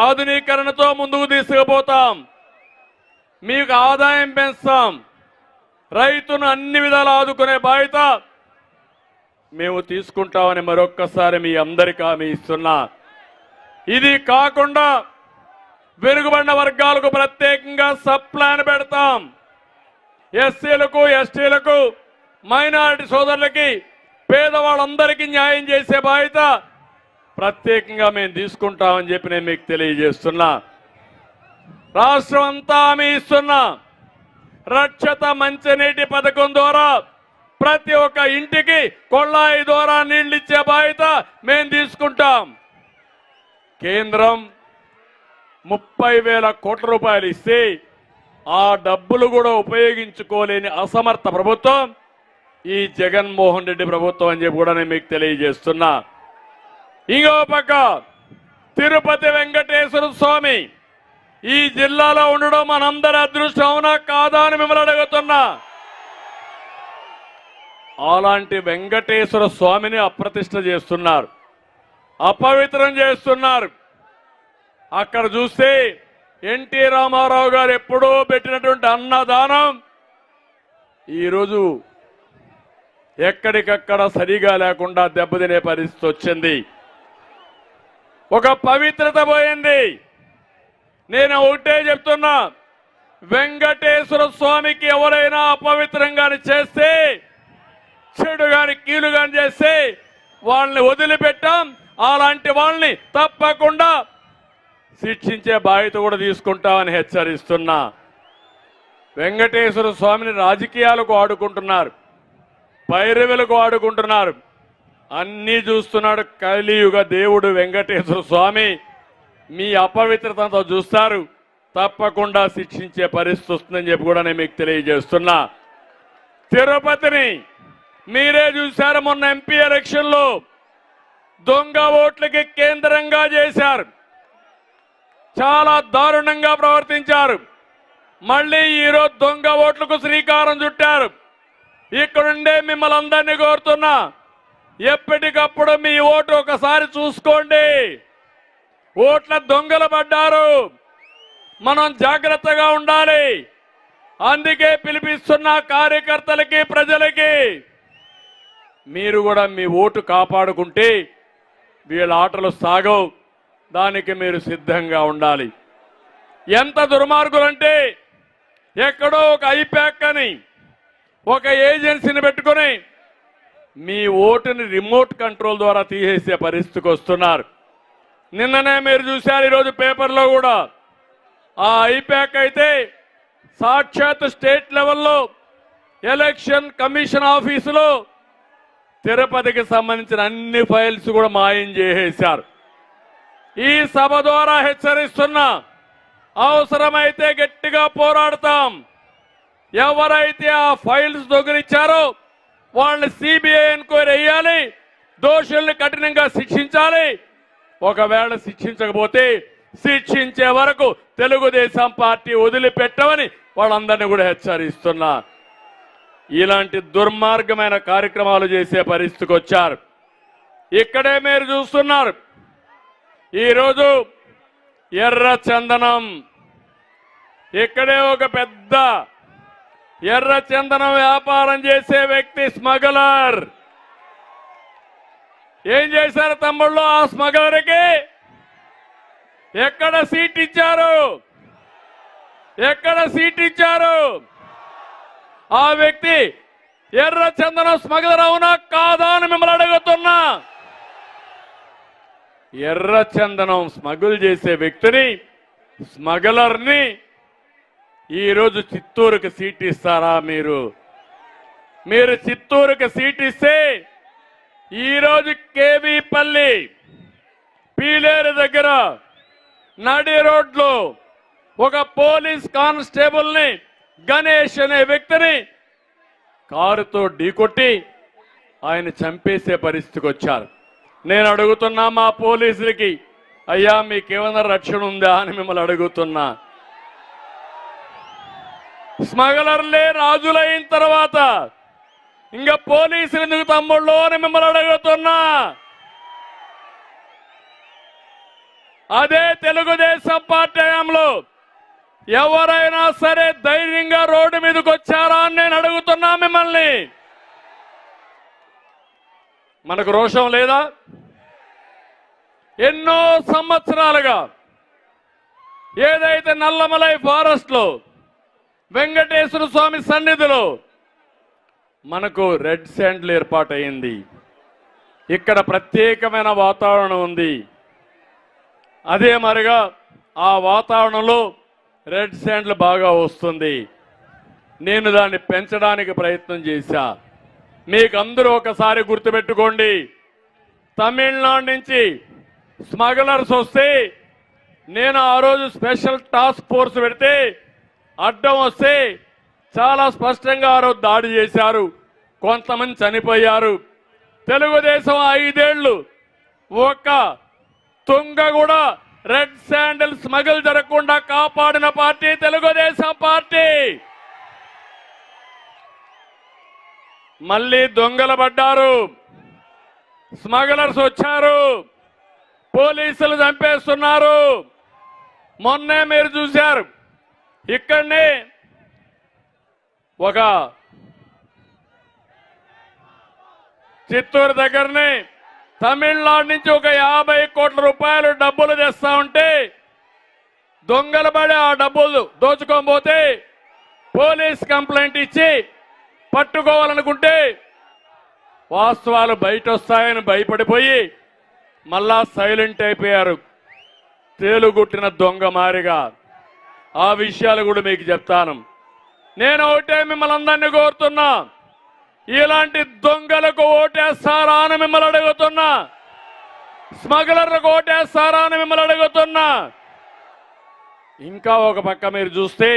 ఆధునీకరణతో ముందుకు తీసుకుపోతాం, మీకు ఆదాయం పెంచుతాం, రైతును అన్ని విధాలు ఆదుకునే బాధ్యత మేము తీసుకుంటామని మరొక్కసారి మీ అందరికీ హామీ ఇస్తున్నా. ఇది కాకుండా వెనుకబడిన వర్గాలకు ప్రత్యేకంగా సబ్ ప్లాన్ పెడతాం. ఎస్సీలకు, ఎస్టీలకు, మైనారిటీ సోదరులకి, పేదవాళ్ళందరికీ న్యాయం చేసే బాధ్యత ప్రత్యేకంగా మేము తీసుకుంటామని చెప్పి నేను మీకు తెలియజేస్తున్నా. రాష్ట్రం అంతా హామీ ఇస్తున్నా. రక్షిత మంచినీటి పథకం ద్వారా ప్రతి ఒక్క ఇంటికి కొళాయి ద్వారా నీళ్లు ఇచ్చే బాధ్యత మేము తీసుకుంటాం. కేంద్రం 30,000 కోట్ల రూపాయలు ఇస్తే ఆ డబ్బులు కూడా ఉపయోగించుకోలేని అసమర్థ ప్రభుత్వం ఈ జగన్మోహన్ రెడ్డి ప్రభుత్వం అని చెప్పి కూడా నేను మీకు తెలియజేస్తున్నా. ఇంకో పక్క తిరుపతి వెంకటేశ్వర స్వామి ఈ జిల్లాలో ఉండడం మనందరి అదృష్టం, అవునా కాదా అని మిమ్మల్ని అడుగుతున్నా. అలాంటి వెంకటేశ్వర స్వామిని అప్రతిష్ఠ చేస్తున్నారు, అపవిత్రం చేస్తున్నారు. అక్కడ చూస్తే ఎన్టీ రామారావు గారు ఎప్పుడో పెట్టినటువంటి అన్నదానం ఈరోజు ఎక్కడికక్కడ సరిగా లేకుండా దెబ్బతినే పరిస్థితి వచ్చింది. ఒక పవిత్రత పోయింది. నేను ఒకటే చెప్తున్నా, వెంకటేశ్వర స్వామికి ఎవరైనా అపవిత్రంగాని చేస్తే, చెడు గాని కీలు గాని చేస్తే వాళ్ళని వదిలిపెట్టాం. అలాంటి వాళ్ళని తప్పకుండా శిక్షించే బాధ్యత కూడా తీసుకుంటామని హెచ్చరిస్తున్నా. వెంకటేశ్వర స్వామిని రాజకీయాలకు ఆడుకుంటున్నారు, పైరవులకు ఆడుకుంటున్నారు. అన్నీ చూస్తున్నాడు కలియుగ దేవుడు వెంకటేశ్వర స్వామి. మీ అపవిత్రతతో చూస్తారు, తప్పకుండా శిక్షించే పరిస్థితి వస్తుందని చెప్పి కూడా నేను మీకు తెలియజేస్తున్నా. తిరుపతిని మీరే చూశారు, మొన్న ఎంపీ ఎలక్షన్లో దొంగ ఓట్లకి కేంద్రంగా చేశారు, చాలా దారుణంగా ప్రవర్తించారు. మళ్ళీ ఈరోజు దొంగ ఓట్లకు శ్రీకారం చుట్టారు. ఇక్కడుండే మిమ్మల్ని అందరినీ కోరుతున్నా, ఎప్పటికప్పుడు మీ ఓటు ఒకసారి చూసుకోండి. ఓట్ల దొంగలు పడ్డారు, మనం జాగ్రత్తగా ఉండాలి. అందుకే పిలిపిస్తున్న కార్యకర్తలకి, ప్రజలకి మీరు కూడా మీ ఓటు కాపాడుకుంటే వీళ్ళ ఆటలు సాగవు. దానికి మీరు సిద్ధంగా ఉండాలి. ఎంత దుర్మార్గులంటే ఎక్కడో ఒక ఐప్యాక్ అని ఒక ఏజెన్సీని పెట్టుకొని మీ ఓటుని రిమోట్ కంట్రోల్ ద్వారా తీసేసే పరిస్థితికి వస్తున్నారు. నిన్ననే మీరు చూశారు, ఈరోజు పేపర్లో కూడా ఆ ఐప్యాక్ అయితే సాక్షాత్ స్టేట్ లెవెల్లో ఎలక్షన్ కమిషన్ ఆఫీసులో తిరుపతికి సంబంధించిన అన్ని ఫైల్స్ కూడా మాయం చేసేశారు. ఈ సభ ద్వారా హెచ్చరిస్తున్నా, అవసరమైతే గట్టిగా పోరాడతాం. ఎవరైతే ఆ ఫైల్స్ దొంగిలించారో వాళ్ళని సిబిఐ ఎంక్వైరీ వేయాలి, దోషుల్ని కఠినంగా శిక్షించాలి. ఒకవేళ శిక్షించకపోతే శిక్షించే వరకు తెలుగుదేశం పార్టీ వదిలిపెట్టమని వాళ్ళందరినీ కూడా హెచ్చరిస్తున్నా. ఇలాంటి దుర్మార్గమైన కార్యక్రమాలు చేసే పరిస్థితికి వచ్చారు. ఇక్కడే మీరు చూస్తున్నారు, ఈరోజు ఎర్ర చందనం, ఇక్కడే ఒక పెద్ద ఎర్ర చందనం వ్యాపారం చేసే వ్యక్తి స్మగ్లర్. ఏం చేశారు తమ్ముళ్ళు? ఆ స్మగ్లర్కి ఎక్కడ సీట్ ఇచ్చారు? ఎక్కడ సీట్ ఇచ్చారు? ఆ వ్యక్తి ఎర్ర చందనం స్మగ్లర్ అవునా కాదా అని మిమ్మల్ని అడుగుతున్నా. ఎర్ర చందనం స్మగుల్ చేసే వ్యక్తిని, స్మగ్లర్ని ఈరోజు చిత్తూరుకి సీట్ ఇస్తారా? మీరు చిత్తూరుకి సీట్ ఇస్తే ఈరోజు కేవీపల్లి పీలేరు దగ్గర నడి రోడ్లో ఒక పోలీస్ కానిస్టేబుల్ని, గణేష్ అనే వ్యక్తిని కారుతో ఢీకొట్టి ఆయన చంపేసే పరిస్థితికి వచ్చారు. నేను అడుగుతున్నా మా పోలీసులకి, అయ్యా మీకేమైనా రక్షణ ఉందా అని మిమ్మల్ని అడుగుతున్నా. స్మగ్లర్లే రాజులైన తర్వాత ఇంకా పోలీసులు ఎందుకు తమ్ముళ్ళు అని మిమ్మల్ని అడుగుతున్నా. అదే తెలుగుదేశం పార్టీ హయాంలో ఎవరైనా సరే ధైర్యంగా రోడ్డు మీదకి వచ్చారా అని నేను అడుగుతున్నా మిమ్మల్ని. మనకు రోషం లేదా? ఎన్నో సంవత్సరాలుగా ఏదైతే నల్లమలై ఫారెస్ట్ లో వెంకటేశ్వర స్వామి సన్నిధిలో మనకు రెడ్ శాండ్లు ఏర్పాటైంది. ఇక్కడ ప్రత్యేకమైన వాతావరణం ఉంది. అదే మరిగా ఆ వాతావరణంలో రెడ్ శాండ్లు బాగా వస్తుంది. నేను దాన్ని పెంచడానికి ప్రయత్నం చేశా. మీకు అందరూ ఒకసారి గుర్తుపెట్టుకోండి, తమిళనాడు నుంచి స్మగ్లర్స్ వస్తే నేను ఆ రోజు స్పెషల్ టాస్క్ ఫోర్స్ పెడితే అడ్డం వస్తే చాలా స్పష్టంగా ఆ రోజు దాడి చేశారు. కొంతమంది చనిపోయారు. తెలుగుదేశం 5 ఏళ్లు ఒక్క తుంగ కూడా రెడ్ శాండిల్ స్మగుల్ జరగకుండా కాపాడిన పార్టీ తెలుగుదేశం పార్టీ. మళ్ళీ దొంగలు పడ్డారు, స్మగ్లర్స్ వచ్చారు, పోలీసులు చంపేస్తున్నారు. మొన్నే మీరు చూశారు, ఇక్కడనే ఒక చిత్తూరు దగ్గరనే తమిళనాడు నుంచి ఒక 50 కోట్ల రూపాయలు డబ్బులు తెస్తా ఉంటే దొంగలు పడి ఆ డబ్బులు దోచుకోకపోతే పోలీస్ కంప్లైంట్ ఇచ్చి పట్టుకోవాలనుకుంటే వాస్తవాలు బయట వస్తాయని భయపడిపోయి మళ్ళా సైలెంట్ అయిపోయారు, తేలుగుట్టిన దొంగ మారిగా. ఆ విషయాలు కూడా మీకు చెప్తాను. నేను ఒకటే మిమ్మల్ని అందరినీ కోరుతున్నా, ఇలాంటి దొంగలకు ఓటేస్తారా అని మిమ్మల్ని అడుగుతున్నా, స్మగ్లర్లకు ఓటేస్తారా అని మిమ్మల్ని అడుగుతున్నా. ఇంకా ఒక పక్క మీరు చూస్తే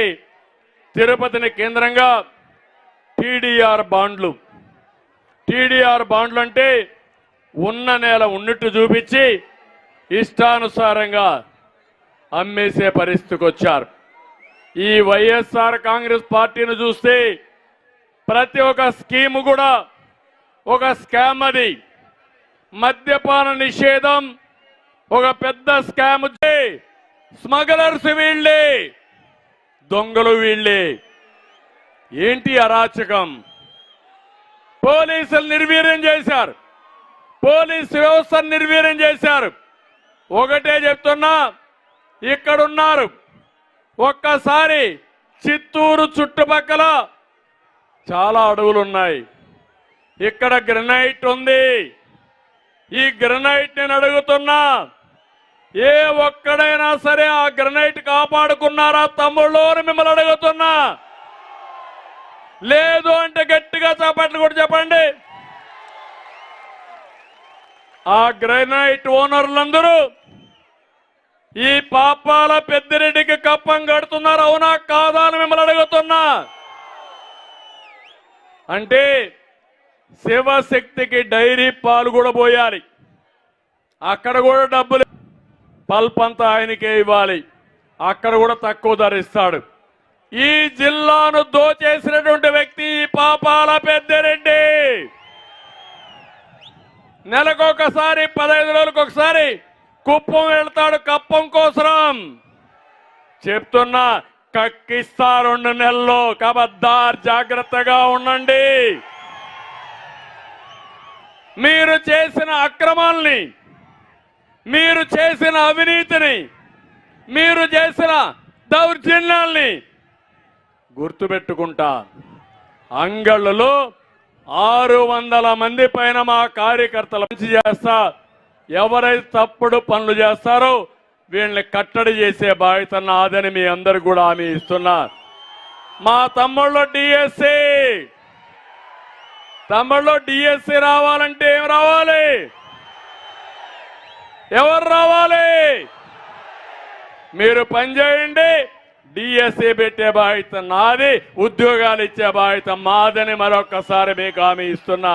తిరుపతిని కేంద్రంగా టీడీఆర్ బాండ్లు అంటే ఉన్న నేల ఉన్నట్టు చూపించి ఇష్టానుసారంగా అమ్మేసే పరిస్థితికి వచ్చారు. ఈ వైఎస్ఆర్ కాంగ్రెస్ పార్టీని చూస్తే ప్రతి ఒక్క స్కీము కూడా ఒక స్కామ్. అది మద్యపాన నిషేధం ఒక పెద్ద స్కామ్. స్మగ్లర్స్ వీళ్ళే, దొంగలు వీళ్ళే. ఏంటి అరాచకం? పోలీసులు నిర్వీర్యం చేశారు, పోలీసు వ్యవస్థను నిర్వీర్యం చేశారు. ఒకటే చెప్తున్నా, ఇక్కడున్నారు, ఒక్కసారి చిత్తూరు చుట్టుపక్కల చాలా అడవులు ఉన్నాయి. ఇక్కడ గ్రనైట్ ఉంది. ఈ గ్రనైట్ నేను అడుగుతున్నా, ఏ ఒక్కడైనా సరే ఆ గ్రనైట్ కాపాడుకున్నారా తమ్ముళ్ళు అని మిమ్మల్ని అడుగుతున్నా. లేదు అంటే గట్టిగా చప్పట్లు కూడా చెప్పండి. ఆ గ్రనైట్ ఓనర్లందరూ ఈ పాపాల పెద్దిరెడ్డికి కప్పం కడుతున్నారు, అవునా కాదా అని మిమ్మల్ని అడుగుతున్నా. అంటే శివశక్తికి డైరీ పాలు కూడా పోయాలి, అక్కడ కూడా డబ్బులు పల్ప్ అంతా ఆయనకే ఇవ్వాలి, అక్కడ కూడా తక్కువ ధర ఇస్తాడు. ఈ జిల్లాను దోచేసినటువంటి వ్యక్తి ఈ పాపాల పెద్దిరెడ్డి. నెలకొకసారి 15 రోజులకు ఒకసారి కుప్పం వెళ్తాడు కప్పం కోసం. చెప్తున్నా, కక్కిస్తా 2 నెలల్లో, కబద్దార్ జాగ్రత్తగా ఉండండి. మీరు చేసిన అక్రమాల్ని, మీరు చేసిన అవినీతిని, మీరు చేసిన దౌర్జన్యాల్ని గుర్తుపెట్టుకుంటా. అంగళ్ళలో 600 మంది పైన మా కార్యకర్తలు మంచి చేస్తా. ఎవరైతే తప్పుడు పనులు చేస్తారో వీళ్ళని కట్టడి చేసే బాధ్యత నాదని మీ అందరు కూడా హామీ ఇస్తున్నా. మా తమ్ముళ్ళు డిఎస్సి రావాలంటే ఏం రావాలి? ఎవరు రావాలి? మీరు పనిచేయండి. డిఎస్సి పెట్టే బాధ్యత నాది, ఉద్యోగాలు ఇచ్చే బాధ్యత మాదని మరొకసారి మీకు హామీ ఇస్తున్నా.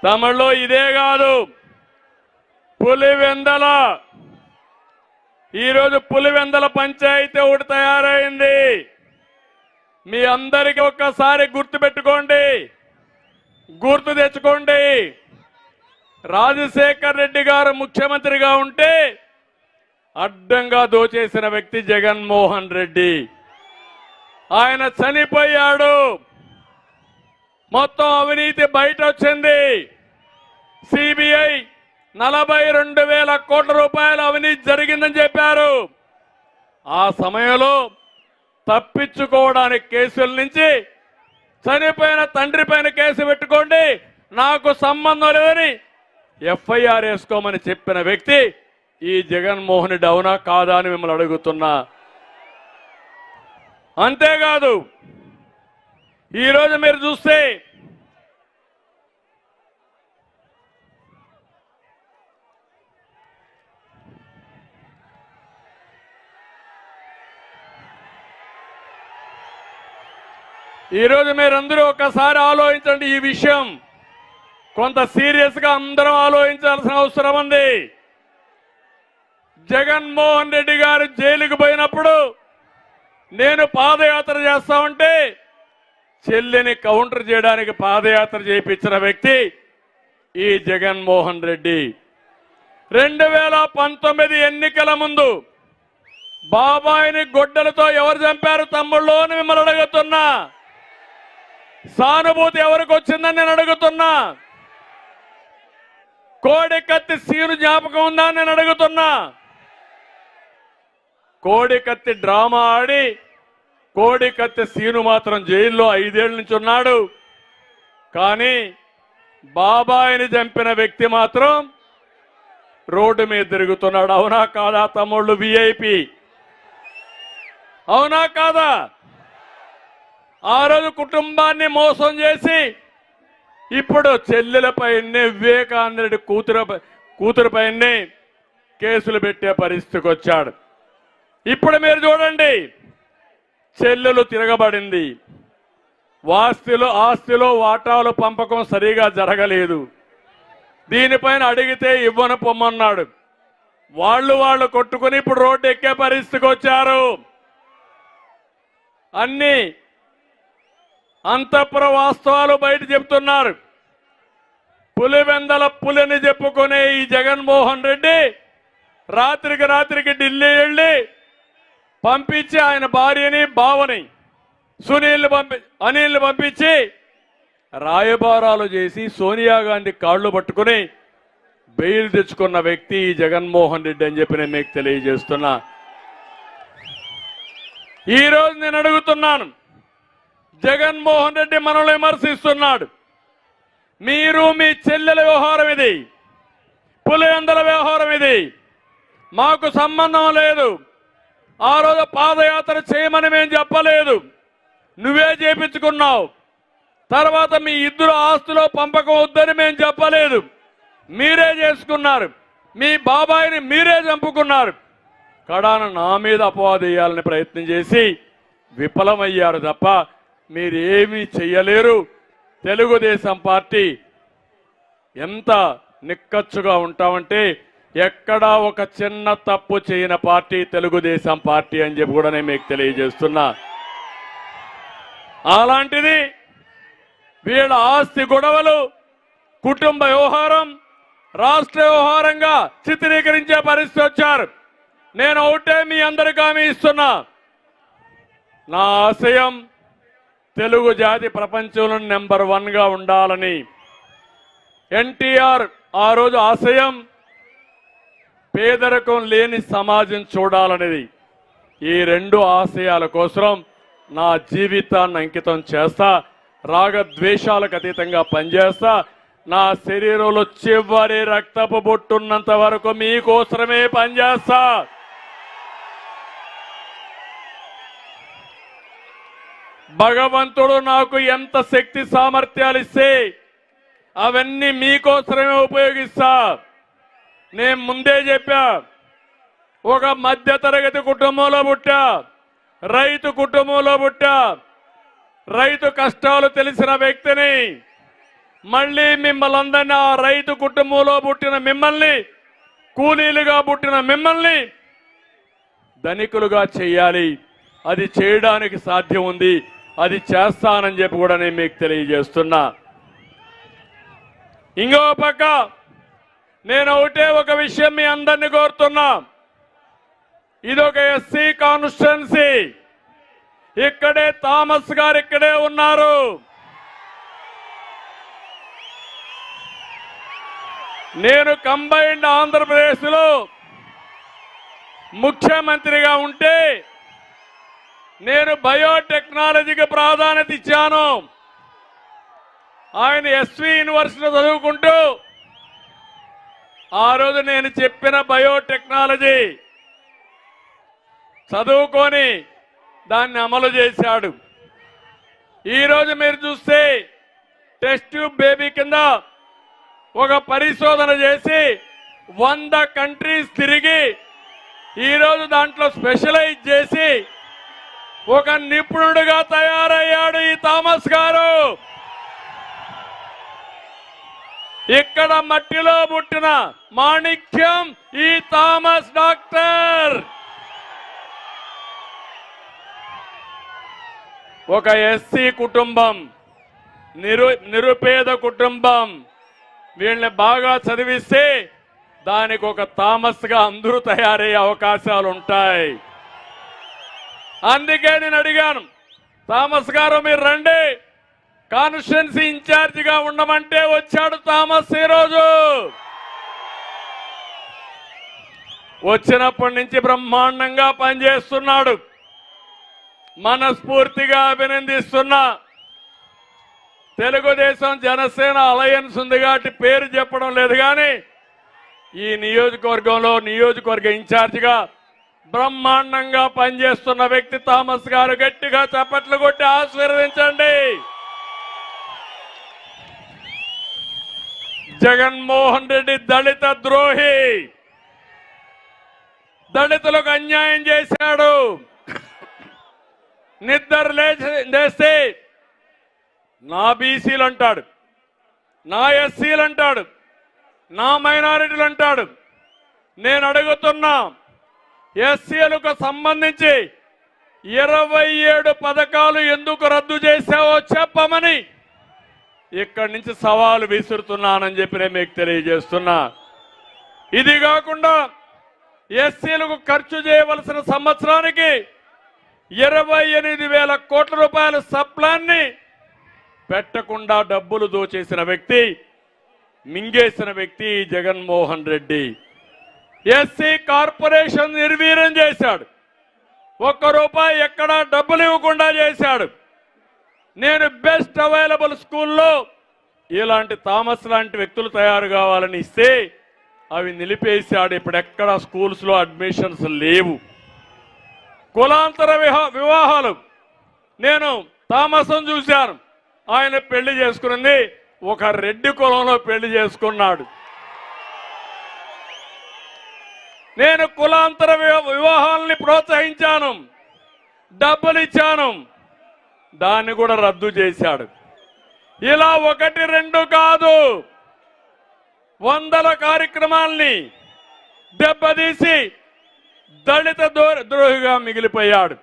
తమిళలో ఇదే కాదు, పులివెందల, ఈరోజు పులివెందల పంచాయతీ ఒకటి తయారైంది. మీ అందరికీ ఒక్కసారి గుర్తుపెట్టుకోండి, గుర్తు తెచ్చుకోండి. రాజశేఖర్ రెడ్డి గారు ముఖ్యమంత్రిగా ఉంటే అడ్డంగా దోచేసిన వ్యక్తి జగన్మోహన్ రెడ్డి. ఆయన చనిపోయాడు, మొత్తం అవినీతి బయట వచ్చింది. సిబిఐ 42,000 కోట్ల రూపాయల అవినీతి జరిగిందని చెప్పారు. ఆ సమయంలో తప్పించుకోవడానికి కేసుల నుంచి చనిపోయిన తండ్రి పైన కేసు పెట్టుకోండి, నాకు సంబంధం లేదని ఎఫ్ఐఆర్ వేసుకోమని చెప్పిన వ్యక్తి ఈ జగన్మోహన్ రెడ్డి. అవునా కాదా అని మిమ్మల్ని అడుగుతున్నా. అంతేకాదు ఈరోజు మీరు చూస్తే ఈరోజు మీరందరూ ఒకసారి ఆలోచించండి. ఈ విషయం కొంత సీరియస్ గా అందరం ఆలోచించాల్సిన అవసరం ఉంది. జగన్మోహన్ రెడ్డి గారు జైలుకు పోయినప్పుడు నేను పాదయాత్ర చేస్తా ఉంటే చెల్లిని కౌంటర్ చేయడానికి పాదయాత్ర చేయించిన వ్యక్తి ఈ జగన్మోహన్ రెడ్డి. 2019 ఎన్నికల ముందు బాబాయిని గొడ్డలతో ఎవరు చంపారు తమ్ముళ్ళు అని మిమ్మల్ని అడుగుతున్నా. సానుభూతి ఎవరికి వచ్చిందని నేను అడుగుతున్నా. కోడికత్తి సీను జ్ఞాపకం ఉందా అని నేను అడుగుతున్నా. కోడికత్తి డ్రామా ఆడి కోడికత్తి సీను మాత్రం జైల్లో 5 ఏళ్ల నుంచి ఉన్నాడు. కానీ బాబాయిని చంపిన వ్యక్తి మాత్రం రోడ్డు మీద తిరుగుతున్నాడు. అవునా కాదా తమ్ముళ్ళు? విఐపి అవునా కాదా? ఆ రోజు కుటుంబాన్ని మోసం చేసి ఇప్పుడు చెల్లెలపైనే వివేకానంద రెడ్డి కూతురుపైనే కేసులు పెట్టే పరిస్థితికి వచ్చాడు. ఇప్పుడు మీరు చూడండి, చెల్లెలు తిరగబడింది. ఆస్తిలో వాటాలు పంపకం సరిగా జరగలేదు. దీనిపైన అడిగితే ఇవ్వను పొమ్మన్నాడు. వాళ్ళు కొట్టుకుని ఇప్పుడు రోడ్డు ఎక్కే పరిస్థితికి వచ్చారు. అన్ని అంతఃపుర వాస్తవాలు బయట చెప్తున్నారు. పులివెందల పులిని చెప్పుకునే ఈ జగన్మోహన్ రెడ్డి రాత్రికి ఢిల్లీ వెళ్ళి పంపించి ఆయన భార్యని బావని అనిల్ని పంపించి రాయబారాలు చేసి సోనియా గాంధీ కాళ్ళు పట్టుకుని బెయిల్ తెచ్చుకున్న వ్యక్తి ఈ జగన్మోహన్ రెడ్డి అని చెప్పి నేను మీకు తెలియజేస్తున్నా. ఈరోజు నేను అడుగుతున్నాను, జగన్మోహన్ రెడ్డి మనల్ని విమర్శిస్తున్నాడు. మీరు మీ చెల్లెల వ్యవహారం ఇది, పులివెందుల వ్యవహారం ఇది, మాకు సంబంధం లేదు. ఆ రోజు పాదయాత్ర చేయమని మేము చెప్పలేదు, నువ్వే చేపించుకున్నావు. తర్వాత మీ ఇద్దరు ఆస్తులో పంపకం వద్దని మేము చెప్పలేదు, మీరే చేసుకున్నారు. మీ బాబాయిని మీరే చంపుకున్నారు. కడాన నా మీద అపవాదు వేయాలని ప్రయత్నం చేసి విఫలమయ్యారు తప్ప మీరేమీ చెయ్యలేరు. తెలుగుదేశం పార్టీ ఎంత నిక్కచ్చుగా ఉంటామంటే ఎక్కడా ఒక చిన్న తప్పు చేయని పార్టీ తెలుగుదేశం పార్టీ అని చెప్పి కూడా నేను మీకు తెలియజేస్తున్నా. అలాంటిది వీళ్ళ ఆస్తి గొడవలు, కుటుంబ వ్యవహారం రాష్ట్ర వ్యవహారంగా చిత్రీకరించే పరిస్థితి వచ్చారు. నేను ఒకటే మీ అందరికీ హామీ ఇస్తున్నా, నా ఆశయం తెలుగు జాతి ప్రపంచంలో నెంబర్ 1గా ఉండాలని. ఎన్టీఆర్ ఆ రోజు ఆశయం పేదరికం లేని సమాజం చూడాలనేది. ఈ 2 ఆశయాల కోసం నా జీవితాన్ని అంకితం చేస్తా, రాగద్వేషాలకు అతీతంగా పనిచేస్తా. నా శరీరంలో చివరి రక్తపు బొట్టున్నంత వరకు మీకోసమే పనిచేస్తా. భగవంతుడు నాకు ఎంత శక్తి సామర్థ్యాలు ఇస్తే అవన్నీ మీకోసమే ఉపయోగిస్తా. నేను ముందే చెప్పా, ఒక మధ్యతరగతి కుటుంబంలో పుట్టా, రైతు కుటుంబంలో పుట్టా, రైతు కష్టాలు తెలిసిన వ్యక్తిని. మళ్ళీ మిమ్మల్ని అందరినీ ఆ రైతు కుటుంబంలో పుట్టిన మిమ్మల్ని, కూలీలుగా పుట్టిన మిమ్మల్ని ధనికులుగా చేయాలి. అది చేయడానికి సాధ్యం ఉంది, అది చేస్తానని చెప్పి కూడా నేను మీకు తెలియజేస్తున్నా. ఇంకో పక్క నేను ఒక విషయం మీ అందరినీ కోరుతున్నా. ఇదొక ఎస్సీ కాన్స్టిట్యుయెన్సీ. ఇక్కడే థామస్ గారు ఇక్కడే ఉన్నారు. నేను కంబైన్డ్ ఆంధ్రప్రదేశ్లో ముఖ్యమంత్రిగా ఉంటే నేను బయోటెక్నాలజీకి ప్రాధాన్యత ఇచ్చాను. ఆయన ఎస్వి యూనివర్సిటీలో చదువుకుంటూ ఆ రోజు నేను చెప్పిన బయోటెక్నాలజీ చదువుకొని దాన్ని అమలు చేశాడు. ఈరోజు మీరు చూస్తే టెస్ట్ ట్యూబ్ బేబీ కింద ఒక పరిశోధన చేసి 100 కంట్రీస్ తిరిగి ఈరోజు దాంట్లో స్పెషలైజ్ చేసి ఒక నిపుణుడిగా తయారయ్యాడు ఈ థామస్ గారు. ఇక్కడ మట్టిలో పుట్టిన మాణిక్యం ఈ థామస్ డాక్టర్. ఒక ఎస్సీ కుటుంబం, నిరుపేద కుటుంబం, వీళ్ళని బాగా చదివిస్తే దానికి ఒక థామస్ గా అందరూ తయారయ్యే అవకాశాలు ఉంటాయి. అందుకే నేను అడిగాను, థామస్ గారు మీరు రండి, కాన్స్టిట్యుయెన్సీ ఇన్ఛార్జిగా ఉండమంటే వచ్చాడు థామస్. ఈరోజు వచ్చినప్పటి నుంచి బ్రహ్మాండంగా పనిచేస్తున్నాడు. మనస్ఫూర్తిగా అభినందిస్తున్నా. తెలుగుదేశం జనసేన అలయన్స్ ఉంది కాబట్టి పేరు చెప్పడం లేదు, కానీ ఈ నియోజకవర్గంలో నియోజకవర్గ ఇన్ఛార్జిగా బ్రహ్మాండంగా పనిచేస్తున్న వ్యక్తి థామస్ గారు. గట్టిగా చప్పట్లు కొట్టి ఆశీర్వదించండి. జగన్మోహన్ రెడ్డి దళిత ద్రోహి, దళితులకు అన్యాయం చేశాడు. నిద్ర లేస్తే నా బీసీలు అంటాడు, నా ఎస్సీలు అంటాడు, నా మైనారిటీలు అంటాడు. నేను అడుగుతున్నా, ఎస్సీలకు సంబంధించి 27 పథకాలు ఎందుకు రద్దు చేశావో చెప్పమని ఇక్కడి నుంచి సవాలు విసురుతున్నానని చెప్పి నేను మీకు తెలియజేస్తున్నా. ఇది కాకుండా ఎస్సీలకు ఖర్చు చేయవలసిన సంవత్సరానికి 28,000 కోట్ల రూపాయల సప్లాన్ని పెట్టకుండా డబ్బులు దోచేసిన వ్యక్తి, మింగేసిన వ్యక్తి జగన్మోహన్ రెడ్డి. ఎస్సీ కార్పొరేషన్ నిర్వీర్యం చేశాడు. ₹1 ఎక్కడా డబ్బులు ఇవ్వకుండా చేశాడు. నేను బెస్ట్ అవైలబుల్ స్కూల్లో ఇలాంటి థామస్ లాంటి వ్యక్తులు తయారు కావాలని ఇస్తే అవి నిలిపేశాడు. ఇప్పుడు ఎక్కడ స్కూల్స్ లో అడ్మిషన్స్ లేవు. కులాంతర వివాహాలు నేను థామస్ను చూశాను. ఆయన పెళ్లి చేసుకున్నది ఒక రెడ్డి కులంలో పెళ్లి చేసుకున్నాడు. నేను కులాంతర వివాహాలని ప్రోత్సహించాను, డబ్బులు ఇచ్చాను, దాన్ని కూడా రద్దు చేశాడు. ఇలా 1, 2 కాదు, వందల కార్యక్రమాల్ని దెబ్బతీసి దళిత ద్రోహిగా మిగిలిపోయాడు.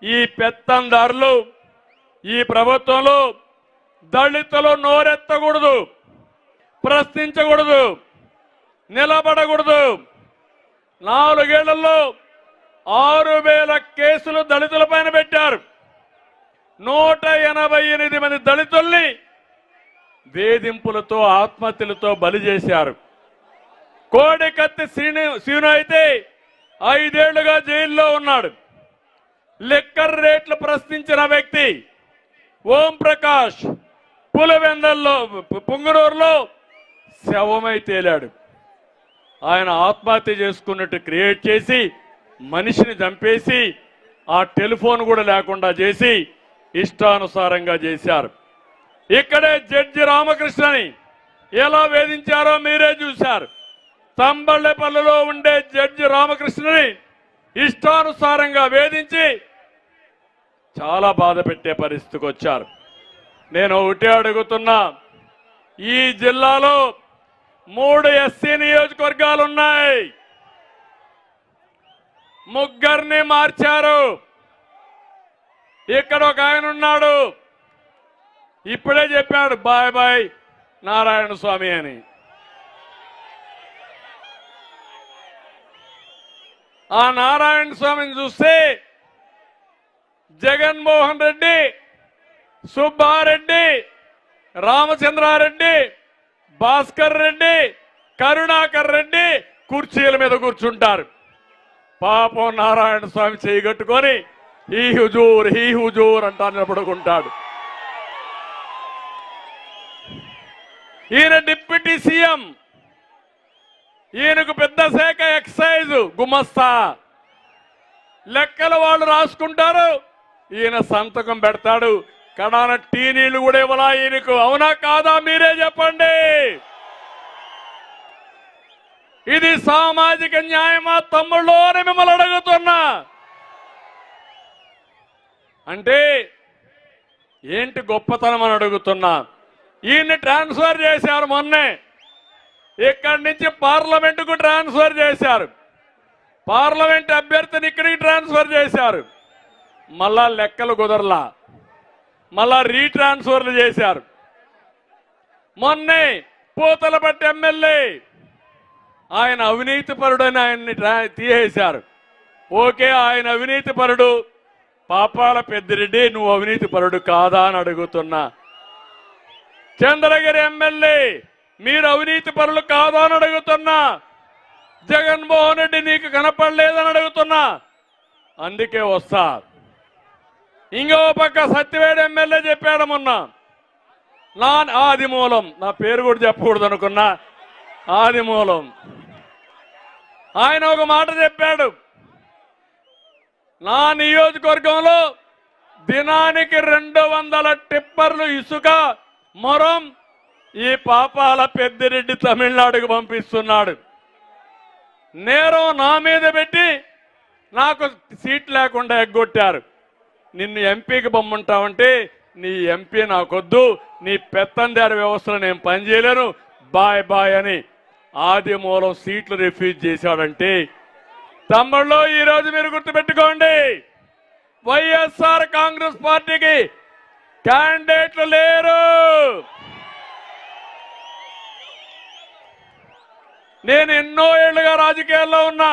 ఈ పెత్తందారులు ఈ ప్రభుత్వంలో దళితులు నోరెత్తకూడదు, ప్రశ్నించకూడదు, నిలబడకూడదు. 4 ఏళ్లలో 6,000 కేసులు దళితుల పైన పెట్టారు. 188 మంది దళితుల్ని వేధింపులతో ఆత్మహత్యలతో బలి చేశారు. కోడికత్తి సీను అయితే 5 ఏళ్లుగా జైల్లో ఉన్నాడు. లిక్కర్ రేట్లు ప్రశ్నించిన వ్యక్తి ఓం ప్రకాష్ పులివెందల్లో పుంగనూరులో శవమై తేలాడు. ఆయన ఆత్మహత్య చేసుకున్నట్టు క్రియేట్ చేసి మనిషిని చంపేసి ఆ టెలిఫోన్ కూడా లేకుండా చేసి ఇష్టానుసారంగా చేశారు. ఇక్కడే జడ్జి రామకృష్ణని ఎలా వేధించారో మీరే చూశారు. తంబళ్ళపల్లిలో ఉండే జడ్జి రామకృష్ణని ఇష్టానుసారంగా వేధించి చాలా బాధ పెట్టే పరిస్థితికి వచ్చారు. నేను ఒకటే అడుగుతున్నా, ఈ జిల్లాలో 3 ఎస్సీ నియోజకవర్గాలు ఉన్నాయి. 3 మార్చారు. ఇక్కడ ఒక ఆయన ఉన్నాడు, ఇప్పుడే చెప్పాడు బాయ్ బాయ్ నారాయణ స్వామి అని. ఆ నారాయణ స్వామిని చూస్తే జగన్మోహన్ రెడ్డి, సుబ్బారెడ్డి, రామచంద్రారెడ్డి, భాస్కర్ రెడ్డి, కరుణాకర్ రెడ్డి కుర్చీల మీద కూర్చుంటారు. పాపం నారాయణ స్వామి చేయగట్టుకొని హీ హుజూర్ అంటా నిలబడుకుంటాడు. ఈయన డిప్యూటీ సీఎం, ఈయనకు పెద్ద శాఖ ఎక్సైజ్ గుమస్తా. లెక్కలు వాళ్ళు రాసుకుంటారు, ఈయన సంతకం పెడతాడు. కడాన టీ నీళ్లు కూడా ఇవ్వాలా ఈయనకు? అవునా కాదా మీరే చెప్పండి. ఇది సామాజిక న్యాయమా తమ్ముళ్ళు అని మిమ్మల్ని అడుగుతున్నా. అంటే ఏంటి గొప్పతనం అని అడుగుతున్నా. ఈయన్ని ట్రాన్స్ఫర్ చేశారు మొన్నే, ఇక్కడి నుంచి పార్లమెంటుకు ట్రాన్స్ఫర్ చేశారు. పార్లమెంట్ అభ్యర్థిని ఇక్కడికి ట్రాన్స్ఫర్ చేశారు. మళ్ళా లెక్కలు కుదరలా, మళ్ళా రీట్రాన్స్ఫర్లు చేశారు. మొన్నే పూతలపట్టి ఎమ్మెల్యే ఆయన అవినీతి పరుడని ఆయన్ని తీసేశారు. ఓకే, ఆయన అవినీతి పరుడు. పాపాల పెద్దిరెడ్డి నువ్వు అవినీతి పరుడు కాదా అని అడుగుతున్నా. చంద్రగిరి ఎమ్మెల్యే మీరు అవినీతి పరులు కాదా అని అడుగుతున్నా. జగన్మోహన్ రెడ్డి నీకు కనపడలేదని అడుగుతున్నా. అందుకే వస్తా. ఇంకో పక్క సత్యవేడు ఎమ్మెల్యే చెప్పాడు మొన్న, ఆదిమూలం, నా పేరు కూడా చెప్పకూడదు అనుకున్నా, ఆదిమూలం. ఆయన ఒక మాట చెప్పాడు, నా నియోజకవర్గంలో దినానికి 200 టిప్పర్లు ఇసుక మొరం ఈ పాపాల పెద్దిరెడ్డి తమిళనాడుకు పంపిస్తున్నాడు. నేరం నా మీద పెట్టి నాకు సీట్ లేకుండా ఎగ్గొట్టారు. నిన్ను ఎంపీకి బొమ్మంటావంటే నీ ఎంపీ నాకొద్దు, నీ పెత్తందారి వ్యవస్థలో నేను పనిచేయలేను, బాయ్ బాయ్ అని ఆదిమూలం సీట్లు రిఫ్యూజ్ చేశాడంటే తమ్ముళ్ళు ఈరోజు మీరు గుర్తుపెట్టుకోండి, వైఎస్ఆర్ కాంగ్రెస్ పార్టీకి క్యాండిడేట్లు లేరు. నేను ఎన్నో ఏళ్లుగా రాజకీయాల్లో ఉన్నా,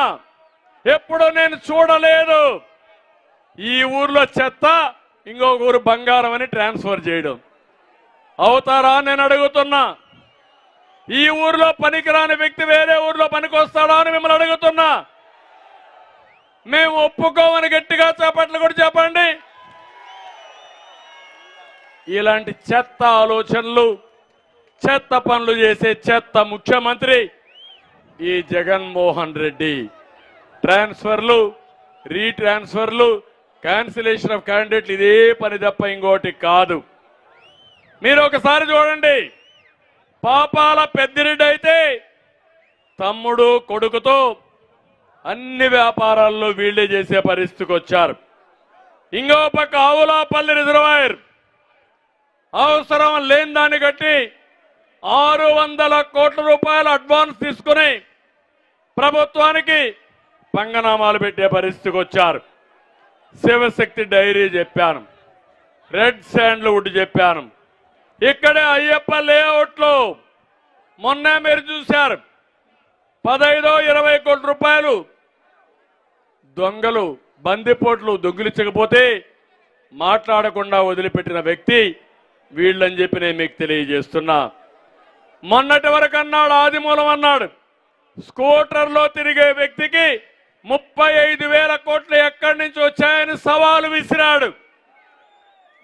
ఎప్పుడూ నేను చూడలేదు ఈ ఊర్లో చెత్త ఇంకొక ఊరు బంగారం అని ట్రాన్స్ఫర్ చేయడం. అవుతారా నేను అడుగుతున్నా. ఈ ఊర్లో పనికిరాని వ్యక్తి వేరే ఊర్లో పనికొస్తాడా అని మిమ్మల్ని అడుగుతున్నా. మేము ఒప్పుకోమని గట్టిగా చేపట్లు కూడా చెప్పండి. ఇలాంటి చెత్త ఆలోచనలు, చెత్త పనులు చేసే చెత్త ముఖ్యమంత్రి ఈ జగన్మోహన్ రెడ్డి. ట్రాన్స్ఫర్లు, రీట్రాన్స్ఫర్లు, క్యాన్సిలేషన్ ఆఫ్ క్యాండిడేట్లు ఇదే పని తప్ప ఇంకోటి కాదు. మీరు ఒకసారి చూడండి, పాపాల పెద్దిరెడ్డి అయితే తమ్ముడు కొడుకుతో అన్ని వ్యాపారాల్లో వీళ్లే చేసే పరిస్థితికి వచ్చారు. ఇంకో పక్క ఆవులాపల్లి రిజర్వాయర్ అవసరం లేని దాన్ని కట్టి 600 కోట్ల రూపాయలు అడ్వాన్స్ తీసుకుని ప్రభుత్వానికి పంగనామాలు పెట్టే పరిస్థితికి వచ్చారు. శివశక్తి డైరీ చెప్పాను, రెడ్ శాండ్ల్వుడ్ చెప్పాను. ఇక్కడే అయ్యప్ప లేఅవుట్లో మొన్న మీరు చూశారు, 15-20 కోట్ల రూపాయలు దొంగలు బందిపోట్లు దొంగిలించకపోతే మాట్లాడకుండా వదిలిపెట్టిన వ్యక్తి వీళ్ళని చెప్పి నేను మీకు తెలియజేస్తున్నా. మొన్నటి వరకు అన్నాడు, ఆదిమూలం అన్నాడు, స్కూటర్లో తిరిగే వ్యక్తికి 35,000 కోట్లు ఎక్కడి నుంచి వచ్చాయని సవాలు విసిరాడు.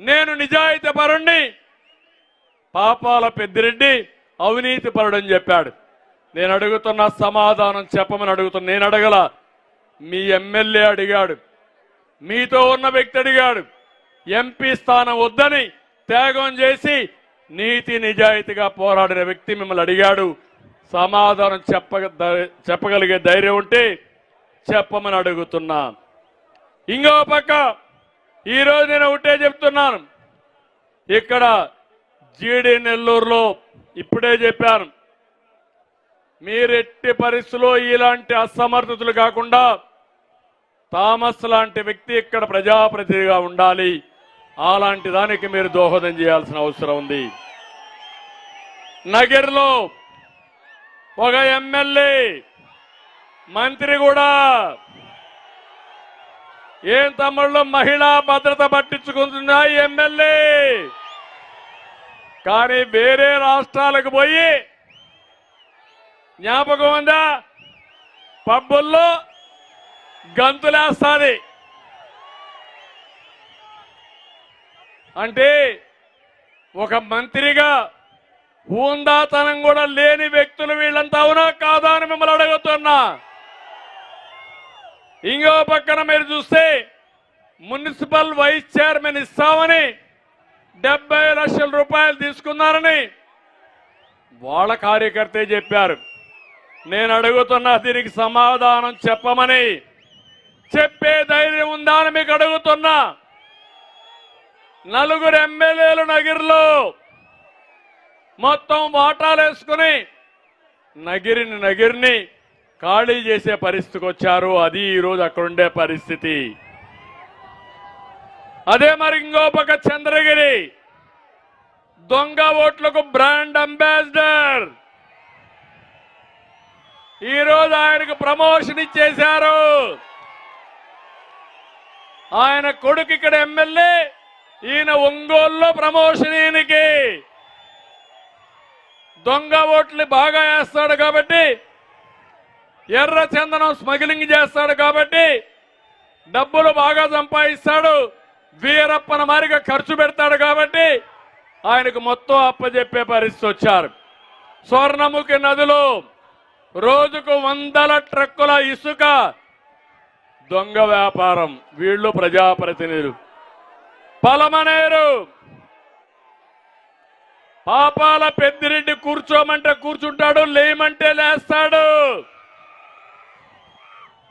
నేను నిజాయితీ పరుణ్ణి, పాపాల పెద్దిరెడ్డి అవినీతి పరుడని చెప్పాడు. నేను అడుగుతున్న సమాధానం చెప్పమని అడుగుతున్నా. నేను అడగల, మీ ఎమ్మెల్యే అడిగాడు, మీతో ఉన్న వ్యక్తి అడిగాడు. ఎంపీ స్థానం వద్దని త్యాగం చేసి నీతి నిజాయితీగా పోరాడిన వ్యక్తి మిమ్మల్ని అడిగాడు. సమాధానం చెప్పగలిగే ధైర్యం ఉంటే చెప్పమని అడుగుతున్నా. ఇంకో పక్క ఈరోజు నేను ఒకటే చెప్తున్నాను, ఇక్కడ జీడి నెల్లూరులో ఇప్పుడే చెప్పాను, మీరెట్టి పరిస్థితుల్లో ఇలాంటి అసమర్థతలు కాకుండా థామస్ లాంటి వ్యక్తి ఇక్కడ ప్రజాప్రతినిధిగా ఉండాలి. అలాంటి దానికి మీరు దోహదం చేయాల్సిన అవసరం ఉంది. నగర్లో ఒక ఎమ్మెల్యే, మంత్రి కూడా ఏం తమ్ముళ్ళు మహిళా భద్రత పట్టించుకుంటుందా ఈ ఎమ్మెల్యే? కానీ వేరే రాష్ట్రాలకు పోయి జ్ఞాపకం ఉందా? పబ్బుల్లో గంతులేస్తాది. అంటే ఒక మంత్రిగా హూందాతనం కూడా లేని వ్యక్తులు వీళ్ళంతా అవునా కాదా అని మిమ్మల్ని అడుగుతున్నా. ఇంకో పక్కన మీరు చూస్తే మున్సిపల్ వైస్ చైర్మన్ ఇస్తామని 70 లక్షల రూపాయలు తీసుకున్నారని వాళ్ళ కార్యకర్తే చెప్పారు. నేను అడుగుతున్నా, దీనికి సమాధానం చెప్పమని. చెప్పే ధైర్యం ఉందా అని మీకు అడుగుతున్నా. 4 ఎమ్మెల్యేలు నగిరిలో మొత్తం వాటాలు వేసుకుని నగిరిని ఖాళీ చేసే పరిస్థితికి వచ్చారు. అది ఈరోజు అక్కడుండే పరిస్థితి. అదే మరి ఇంకో పక్క చంద్రగిరి దొంగ ఓట్లకు బ్రాండ్ అంబాసిడర్. ఈరోజు ఆయనకు ప్రమోషన్ ఇచ్చేశారు. ఆయన కొడుకు ఇక్కడ ఎమ్మెల్యే, ఈయన ఒంగోలులో ప్రమోషన్. ఈయనకి దొంగ ఓట్లు బాగా వేస్తాడు కాబట్టి, ఎర్ర చందనం స్మగ్లింగ్ చేస్తాడు కాబట్టి, డబ్బులు బాగా సంపాదిస్తాడు, వీరప్పన మారిగా ఖర్చు పెడతాడు కాబట్టి ఆయనకు మొత్తం అప్పచెప్పే పరిస్థితి వచ్చారు. స్వర్ణముఖి నదిలో రోజుకు 100 ట్రక్కుల ఇసుక దొంగ వ్యాపారం. వీళ్ళు ప్రజాప్రతినిధులు. పలమనేరు పాపాల పెద్దిరెడ్డి కూర్చోమంటే కూర్చుంటాడు, లేమంటే లేస్తాడు.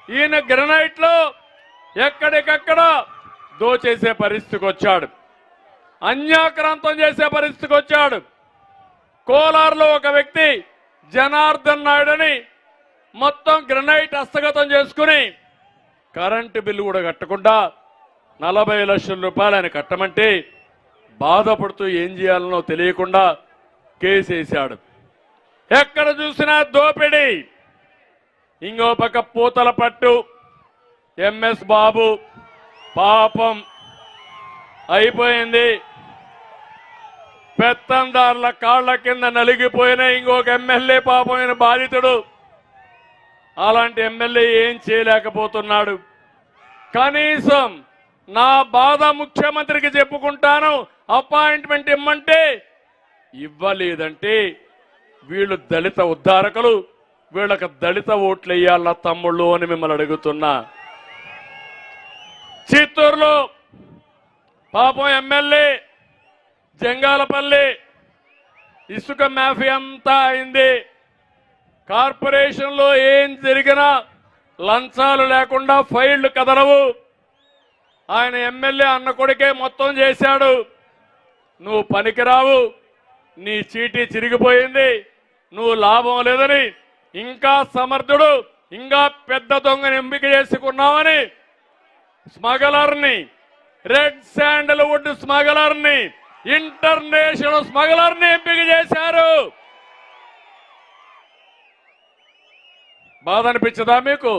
ఈయన గ్రనైట్ లో ఎక్కడికక్కడ దోచేసే పరిస్థితికి వచ్చాడు, అన్యాక్రాంతం చేసే పరిస్థితికి వచ్చాడు. కోలార్లో ఒక వ్యక్తి జనార్దన్ నాయుడు అని మొత్తం గ్రనైట్ హస్తగతం చేసుకుని కరెంటు బిల్లు కూడా కట్టకుండా 40 లక్షల రూపాయలు ఆయన కట్టమంటే బాధపడుతూ ఏం చేయాలనో తెలియకుండా కేసేశాడు. ఎక్కడ చూసినా దోపిడీ. ఇంకో పక్క పూతల పట్టు ఎంఎస్ బాబు పాపం అయిపోయింది. పెత్తందారుల కాళ్ల కింద నలిగిపోయిన ఇంకొక ఎమ్మెల్యే పాపమైన బాధితుడు. అలాంటి ఎమ్మెల్యే ఏం చేయలేకపోతున్నాడు. కనీసం నా బాధ ముఖ్యమంత్రికి చెప్పుకుంటాను, అపాయింట్మెంట్ ఇమ్మంటే ఇవ్వలేదంటే వీళ్ళు దళిత ఉద్ధారకులు, వీళ్ళకి దళిత ఓట్లు వేయాల తమ్ముళ్ళు అని మిమ్మల్ని అడుగుతున్నా. చిత్తూరులో పాపం ఎమ్మెల్యే జంగాలపల్లి ఇసుక మాఫియా అంతా అయింది. కార్పొరేషన్లో ఏం జరిగినా లంచాలు లేకుండా ఫైళ్లు కదలవు. ఆయన ఎమ్మెల్యే అన్న కొడుకే మొత్తం చేశాడు. నువ్వు పనికిరావు, నీ చీటీ చిరిగిపోయింది, నువ్వు లాభం లేదని ఇంకా సమర్థుడు, ఇంకా పెద్ద దొంగని ఎంపిక చేసుకున్నావని స్మగలర్ని, రెడ్ శాండల్వుడ్ స్మగలర్ని, ఇంటర్నేషనల్ స్మగలర్ని ఎంపిక చేశారు. బాధ అనిపించదా మీకు?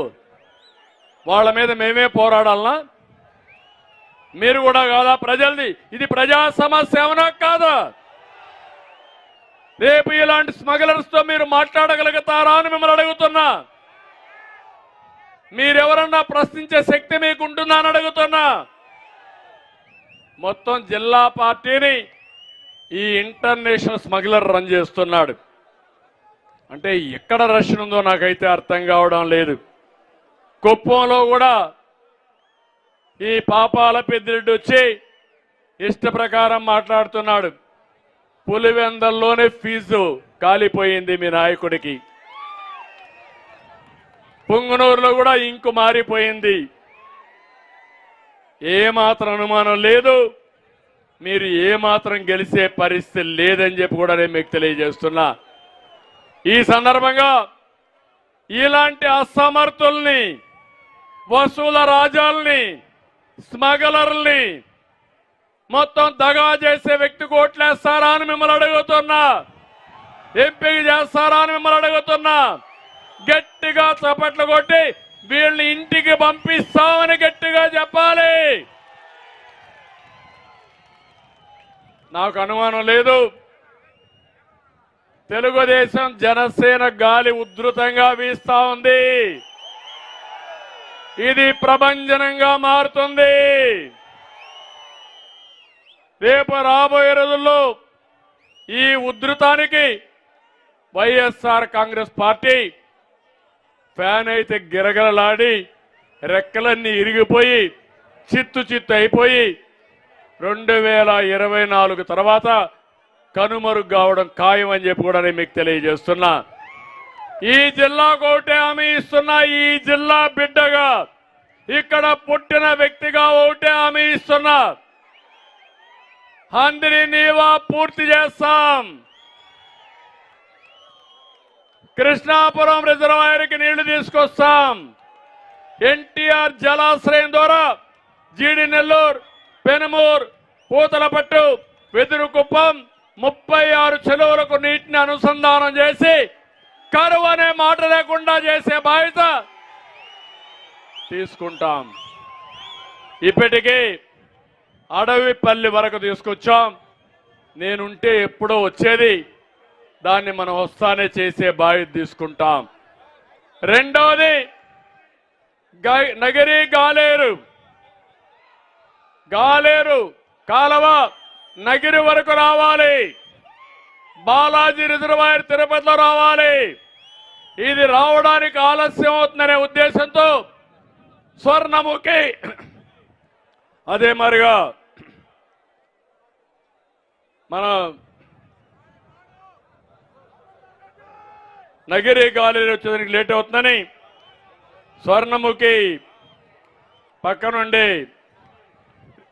వాళ్ళ మీద మేమే పోరాడాలనా? మీరు కూడా కాదా ప్రజల్ని? ఇది ప్రజా సమస్య ఏమన్నా కాదా? రేపు ఇలాంటి స్మగ్లర్స్ తో మీరు మాట్లాడగలుగుతారా అని మిమ్మల్ని అడుగుతున్నా. మీరెవరన్నా ప్రశ్నించే శక్తి మీకు ఉంటుందా అని అడుగుతున్నా. మొత్తం జిల్లా పార్టీని ఈ ఇంటర్నేషనల్ స్మగ్లర్ రన్ చేస్తున్నాడు. అంటే ఎక్కడ రష్యన్ ఉందో నాకైతే అర్థం కావడం లేదు. కుప్పంలో కూడా ఈ పాపాల పెద్దిరెడ్డి వచ్చి ఇష్ట ప్రకారం మాట్లాడుతున్నాడు. పులివెందల్లోనే ఫీజు కాలిపోయింది మీ నాయకుడికి. పుంగనూరులో కూడా ఇంకు మారిపోయింది. ఏమాత్రం అనుమానం లేదు, మీరు ఏమాత్రం గెలిచే పరిస్థితి లేదని చెప్పి కూడా నేను మీకు తెలియజేస్తున్నా. ఈ సందర్భంగా ఇలాంటి అసమర్థుల్ని, వసూల రాజాల్ని, స్మగ్లర్ల్ని, మొత్తం దగా చేసే వ్యక్తికి ఓట్లేస్తారా అని మిమ్మల్ని అడుగుతున్నా. ఎంపిక చేస్తారా అని మిమ్మల్ని అడుగుతున్నా. గట్టిగా చప్పట్లు కొట్టి వీళ్ళని ఇంటికి పంపిస్తామని గట్టిగా చెప్పాలి. నాకు అనుమానం లేదు, తెలుగుదేశం జనసేన గాలి ఉధృతంగా వీస్తా ఉంది. ఇది ప్రభంజనంగా మారుతుంది. రేపు రాబోయే రోజుల్లో ఈ ఉధృతానికి వైఎస్ఆర్ కాంగ్రెస్ పార్టీ ఫ్యాన్ అయితే గిరగలలాడి రెక్కలన్నీ ఇరిగిపోయి చిత్తు అయిపోయి 2024 తర్వాత కనుమరుగు కావడం ఖాయం అని చెప్పి కూడా నేను మీకు తెలియజేస్తున్నా. ఈ జిల్లాకు ఒకటే హామీ ఇస్తున్నా. ఈ జిల్లా బిడ్డగా ఇక్కడ పుట్టిన వ్యక్తిగా ఒకటే హామీ ఇస్తున్నా. హంద్రి నీవా పూర్తి చేస్తాం. కృష్ణాపురం రిజర్వాయర్కి నీళ్లు తీసుకొస్తాం. ఎన్టీఆర్ జలాశ్రయం ద్వారా జీడి నెల్లూరు, పెనుమూరు, పూతలపట్టు, వెదురుకుప్పం 36 చెరువులకు నీటిని అనుసంధానం చేసి కరువు అనే మాట లేకుండా చేసే బాధ్యత తీసుకుంటాం. ఇప్పటికీ అడవిపల్లి వరకు తీసుకొచ్చాం. నేనుంటే ఎప్పుడో వచ్చేది, దాన్ని మనం వస్తానే చేసే బాధ్యత తీసుకుంటాం. రెండవది నగిరి గాలేరు కాలువ నగిరి వరకు రావాలి. బాలాజీ రిజర్వాయర్ తిరుపతిలో రావాలి. ఇది రావడానికి ఆలస్యం అవుతుందనే ఉద్దేశంతో స్వర్ణముఖి, అదే మరిగా మన నగిరి గాలేరు వచ్చేదానికి లేట్ అవుతుందని స్వర్ణముఖి పక్కనుండి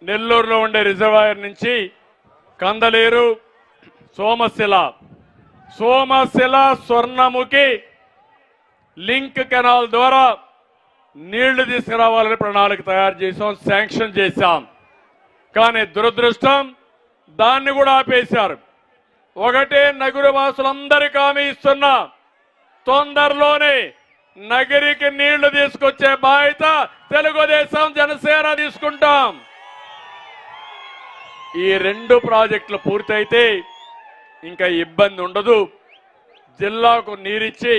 నెల్లూరులో ఉండే రిజర్వాయర్ నుంచి కందలేరు, సోమశిల స్వర్ణముఖి లింక్ కెనాల్ ద్వారా నీళ్లు తీసుకురావాలని ప్రణాళిక తయారు చేశాం, శాంక్షన్ చేశాం. కానీ దురదృష్టం దాన్ని కూడా ఆపేశారు. ఒకటే నగర వాసులందరికీ హామీ ఇస్తున్నా, తొందరలోనే నగరికి నీళ్లు తీసుకొచ్చే బాధ్యత తెలుగుదేశం జనసేన తీసుకుంటాం. ఈ 2 ప్రాజెక్టులు పూర్తయితే ఇంకా ఇబ్బంది ఉండదు. జిల్లాకు నీరిచ్చి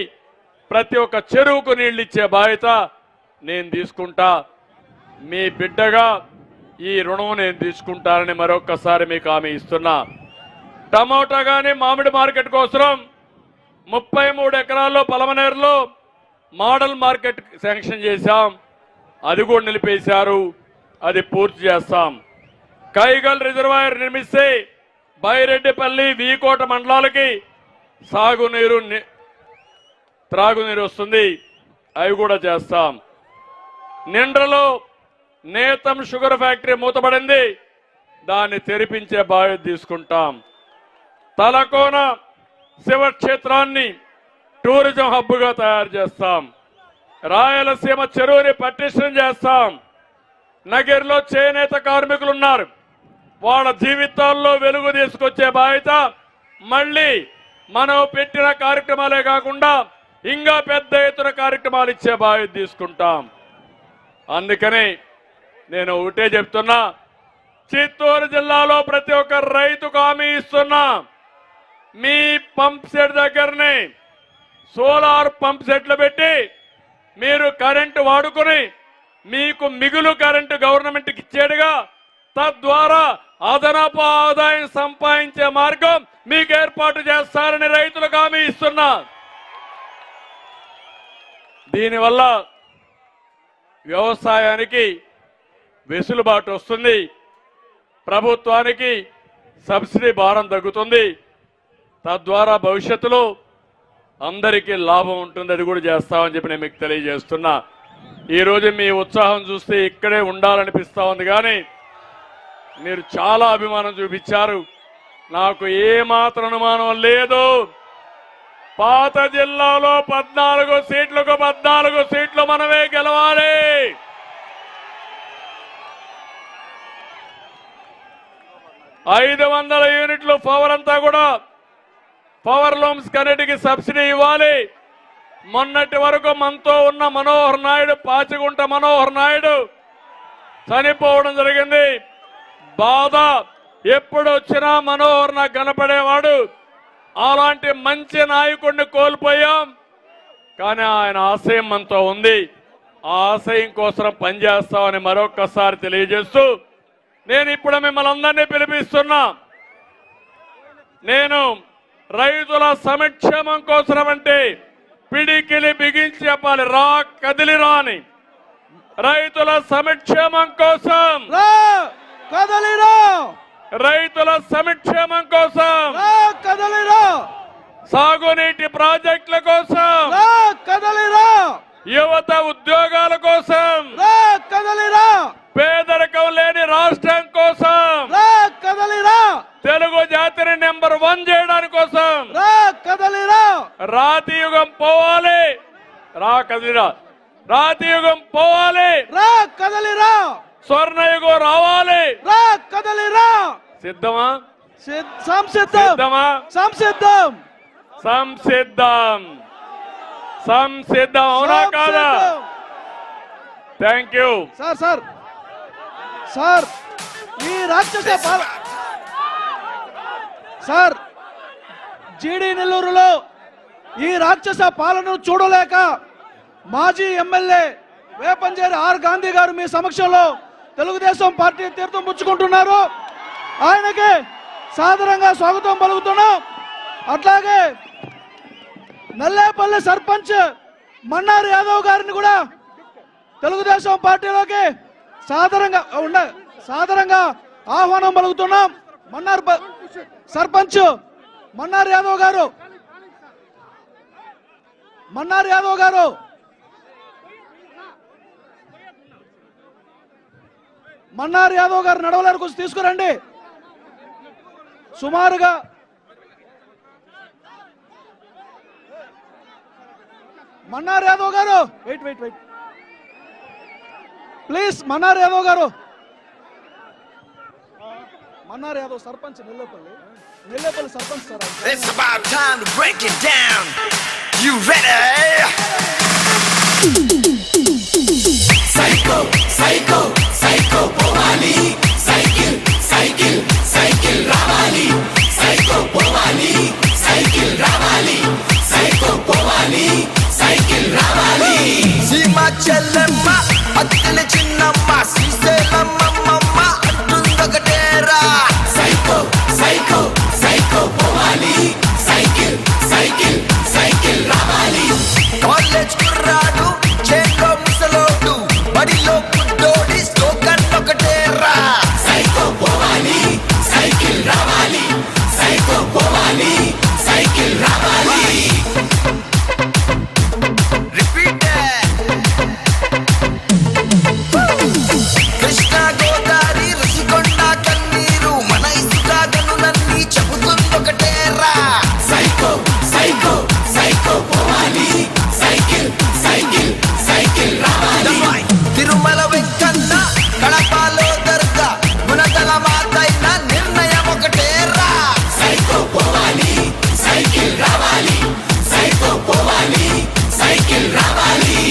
ప్రతి ఒక్క చెరువుకు నీళ్లు ఇచ్చే బాధ్యత నేను తీసుకుంటా. మీ బిడ్డగా ఈ రుణం నేను తీసుకుంటానని మరొక్కసారి మీకు హామీ ఇస్తున్నా. టమోటా కానీ మామిడి మార్కెట్ కోసం 33 ఎకరాల్లో పలమనేరులో మోడల్ మార్కెట్ శాంక్షన్ చేశాం. అది కూడా నిలిపేశారు. అది పూర్తి చేస్తాం. కైగల్ రిజర్వాయర్ నిర్మిస్తే బైరెడ్డిపల్లి, వీకోట మండలాలకి సాగునీరు, త్రాగునీరు వస్తుంది. అవి కూడా చేస్తాం. నిండ్రలో నేతం షుగర్ ఫ్యాక్టరీ మూతపడింది, దాన్ని తెరిపించే బాధ్యత తీసుకుంటాం. తలకోన శివక్షేత్రాన్ని టూరిజం హబ్గా తయారు చేస్తాం. రాయలసీమ చెరువుని పటిష్టం చేస్తాం. నగిరిలో చేనేత కార్మికులు ఉన్నారు, వాళ్ళ జీవితాల్లో వెలుగు తీసుకొచ్చే బాధ్యత మళ్ళీ మనం పెట్టిన కార్యక్రమాలే కాకుండా ఇంకా పెద్ద ఎత్తున కార్యక్రమాలు ఇచ్చే బాధ్యత తీసుకుంటాం. అందుకని నేను ఒకటే చెప్తున్నా, చిత్తూరు జిల్లాలో ప్రతి ఒక్క రైతుకు హామీ ఇస్తున్నా, మీ పంప్ సెట్ దగ్గరనే సోలార్ పంప్ సెట్లు పెట్టి మీరు కరెంటు వాడుకొని మీకు మిగులు కరెంటు గవర్నమెంట్కి ఇచ్చేడుగా, తద్వారా అదనపు ఆదాయం సంపాదించే మార్గం మీకు ఏర్పాటు చేస్తారని రైతులకు హామీ ఇస్తున్నా. దీనివల్ల వ్యవసాయానికి వెసులుబాటు వస్తుంది, ప్రభుత్వానికి సబ్సిడీ భారం తగ్గుతుంది, తద్వారా భవిష్యత్తులో అందరికీ లాభం ఉంటుంది. అది కూడా చేస్తామని చెప్పి నేను మీకు తెలియజేస్తున్నా. ఈరోజు మీ ఉత్సాహం చూస్తే ఇక్కడే ఉండాలనిపిస్తా ఉంది, కానీ మీరు చాలా అభిమానం చూపించారు. నాకు ఏమాత్రం అనుమానం లేదు. పాత జిల్లాలో 14 సీట్లకు 14 సీట్లు మనమే గెలవాలి. $500 యూనిట్లు పవర్ అంతా కూడా పవర్ లూమ్స్ కన్నిటికి సబ్సిడీ ఇవ్వాలి. మొన్నటి వరకు మనతో ఉన్న మనోహర్ నాయుడు, పాచిగుంట మనోహర్ నాయుడు చనిపోవడం జరిగింది. బాధ ఎప్పుడు వచ్చినా మనోహర్ నాకు కనపడేవాడు. అలాంటి మంచి నాయకుడిని కోల్పోయాం. కానీ ఆయన ఆశయం మనతో ఉంది. ఆ ఆశయం కోసం పనిచేస్తామని మరొక్కసారి తెలియజేస్తూ నేను ఇప్పుడు మిమ్మల్ని అందరినీ పిలిపిస్తున్నా. నేను రైతుల సంక్షేమం కోసం అంటే పిడికిలి బిగించి చెప్పాలి, రా కదిలిరా అని. రైతుల సంక్షేమం కోసం కదలిరా, రైతుల సంక్షేమం కోసం కదలిరా, సాగునీటి ప్రాజెక్టుల కోసం కదలిరా, యువత ఉద్యోగాల కోసం కదలిరా, పేదరికం లేని రాష్ట్రం కోసం కదలిరా, తెలుగు జాతిని నెంబర్ 1 చేయడానికి కోసం కదలిరా, రాతి యుగం పోవాలి, రా కదిలిరా, రాతి యుగం పోవాలి, కదలిరా, స్వర్ణయుగం రావాలి, కదలిరా. సిద్ధమా? సంసిద్ధం, సిద్ధమా? సంసిద్ధం, సంసిద్ధం, సంసిద్ధం. అవునా కాదా? Thank you sir. Sir sir ఈ రాక్షస సార్ జీడి నెల్లూరులో ఈ రాక్షస పాలనను చూడలేక మాజీ ఎమ్మెల్యే వేపంజేరి ఆర్ గాంధీ గారు మీ సమక్షంలో తెలుగుదేశం పార్టీ తీర్థం పుచ్చుకుంటున్నారు. ఆయనకి సాదరంగా స్వాగతం పలుకుతున్నాం. అట్లాగే నల్లేపల్లి సర్పంచ్ మన్నార్ యాదవ్ గారిని కూడా తెలుగుదేశం పార్టీలోకి సాదరంగా ఆహ్వానం పలుకుతున్నాం. సర్పంచ్ మన్నార్ యాదవ్ గారు, మన్నార్ యాదవ్ గారు నడవలేరు, కొంచెం తీసుకురండి. సుమారుగా మన్నార్ యాదవ్ గారు వెయిట్ ప్లీజ్. మన్నార్ యాదవ్ గారు, Mannar Yadav sarpanch Nellepalli sarpanch sir. It's about time to break it down. You ready? Psycho, psycho, psycho povali. Cycle, cycle, cycle ravali. Psycho povali, cycle ravali. Psycho povali, cycle ravali. Sima chellemma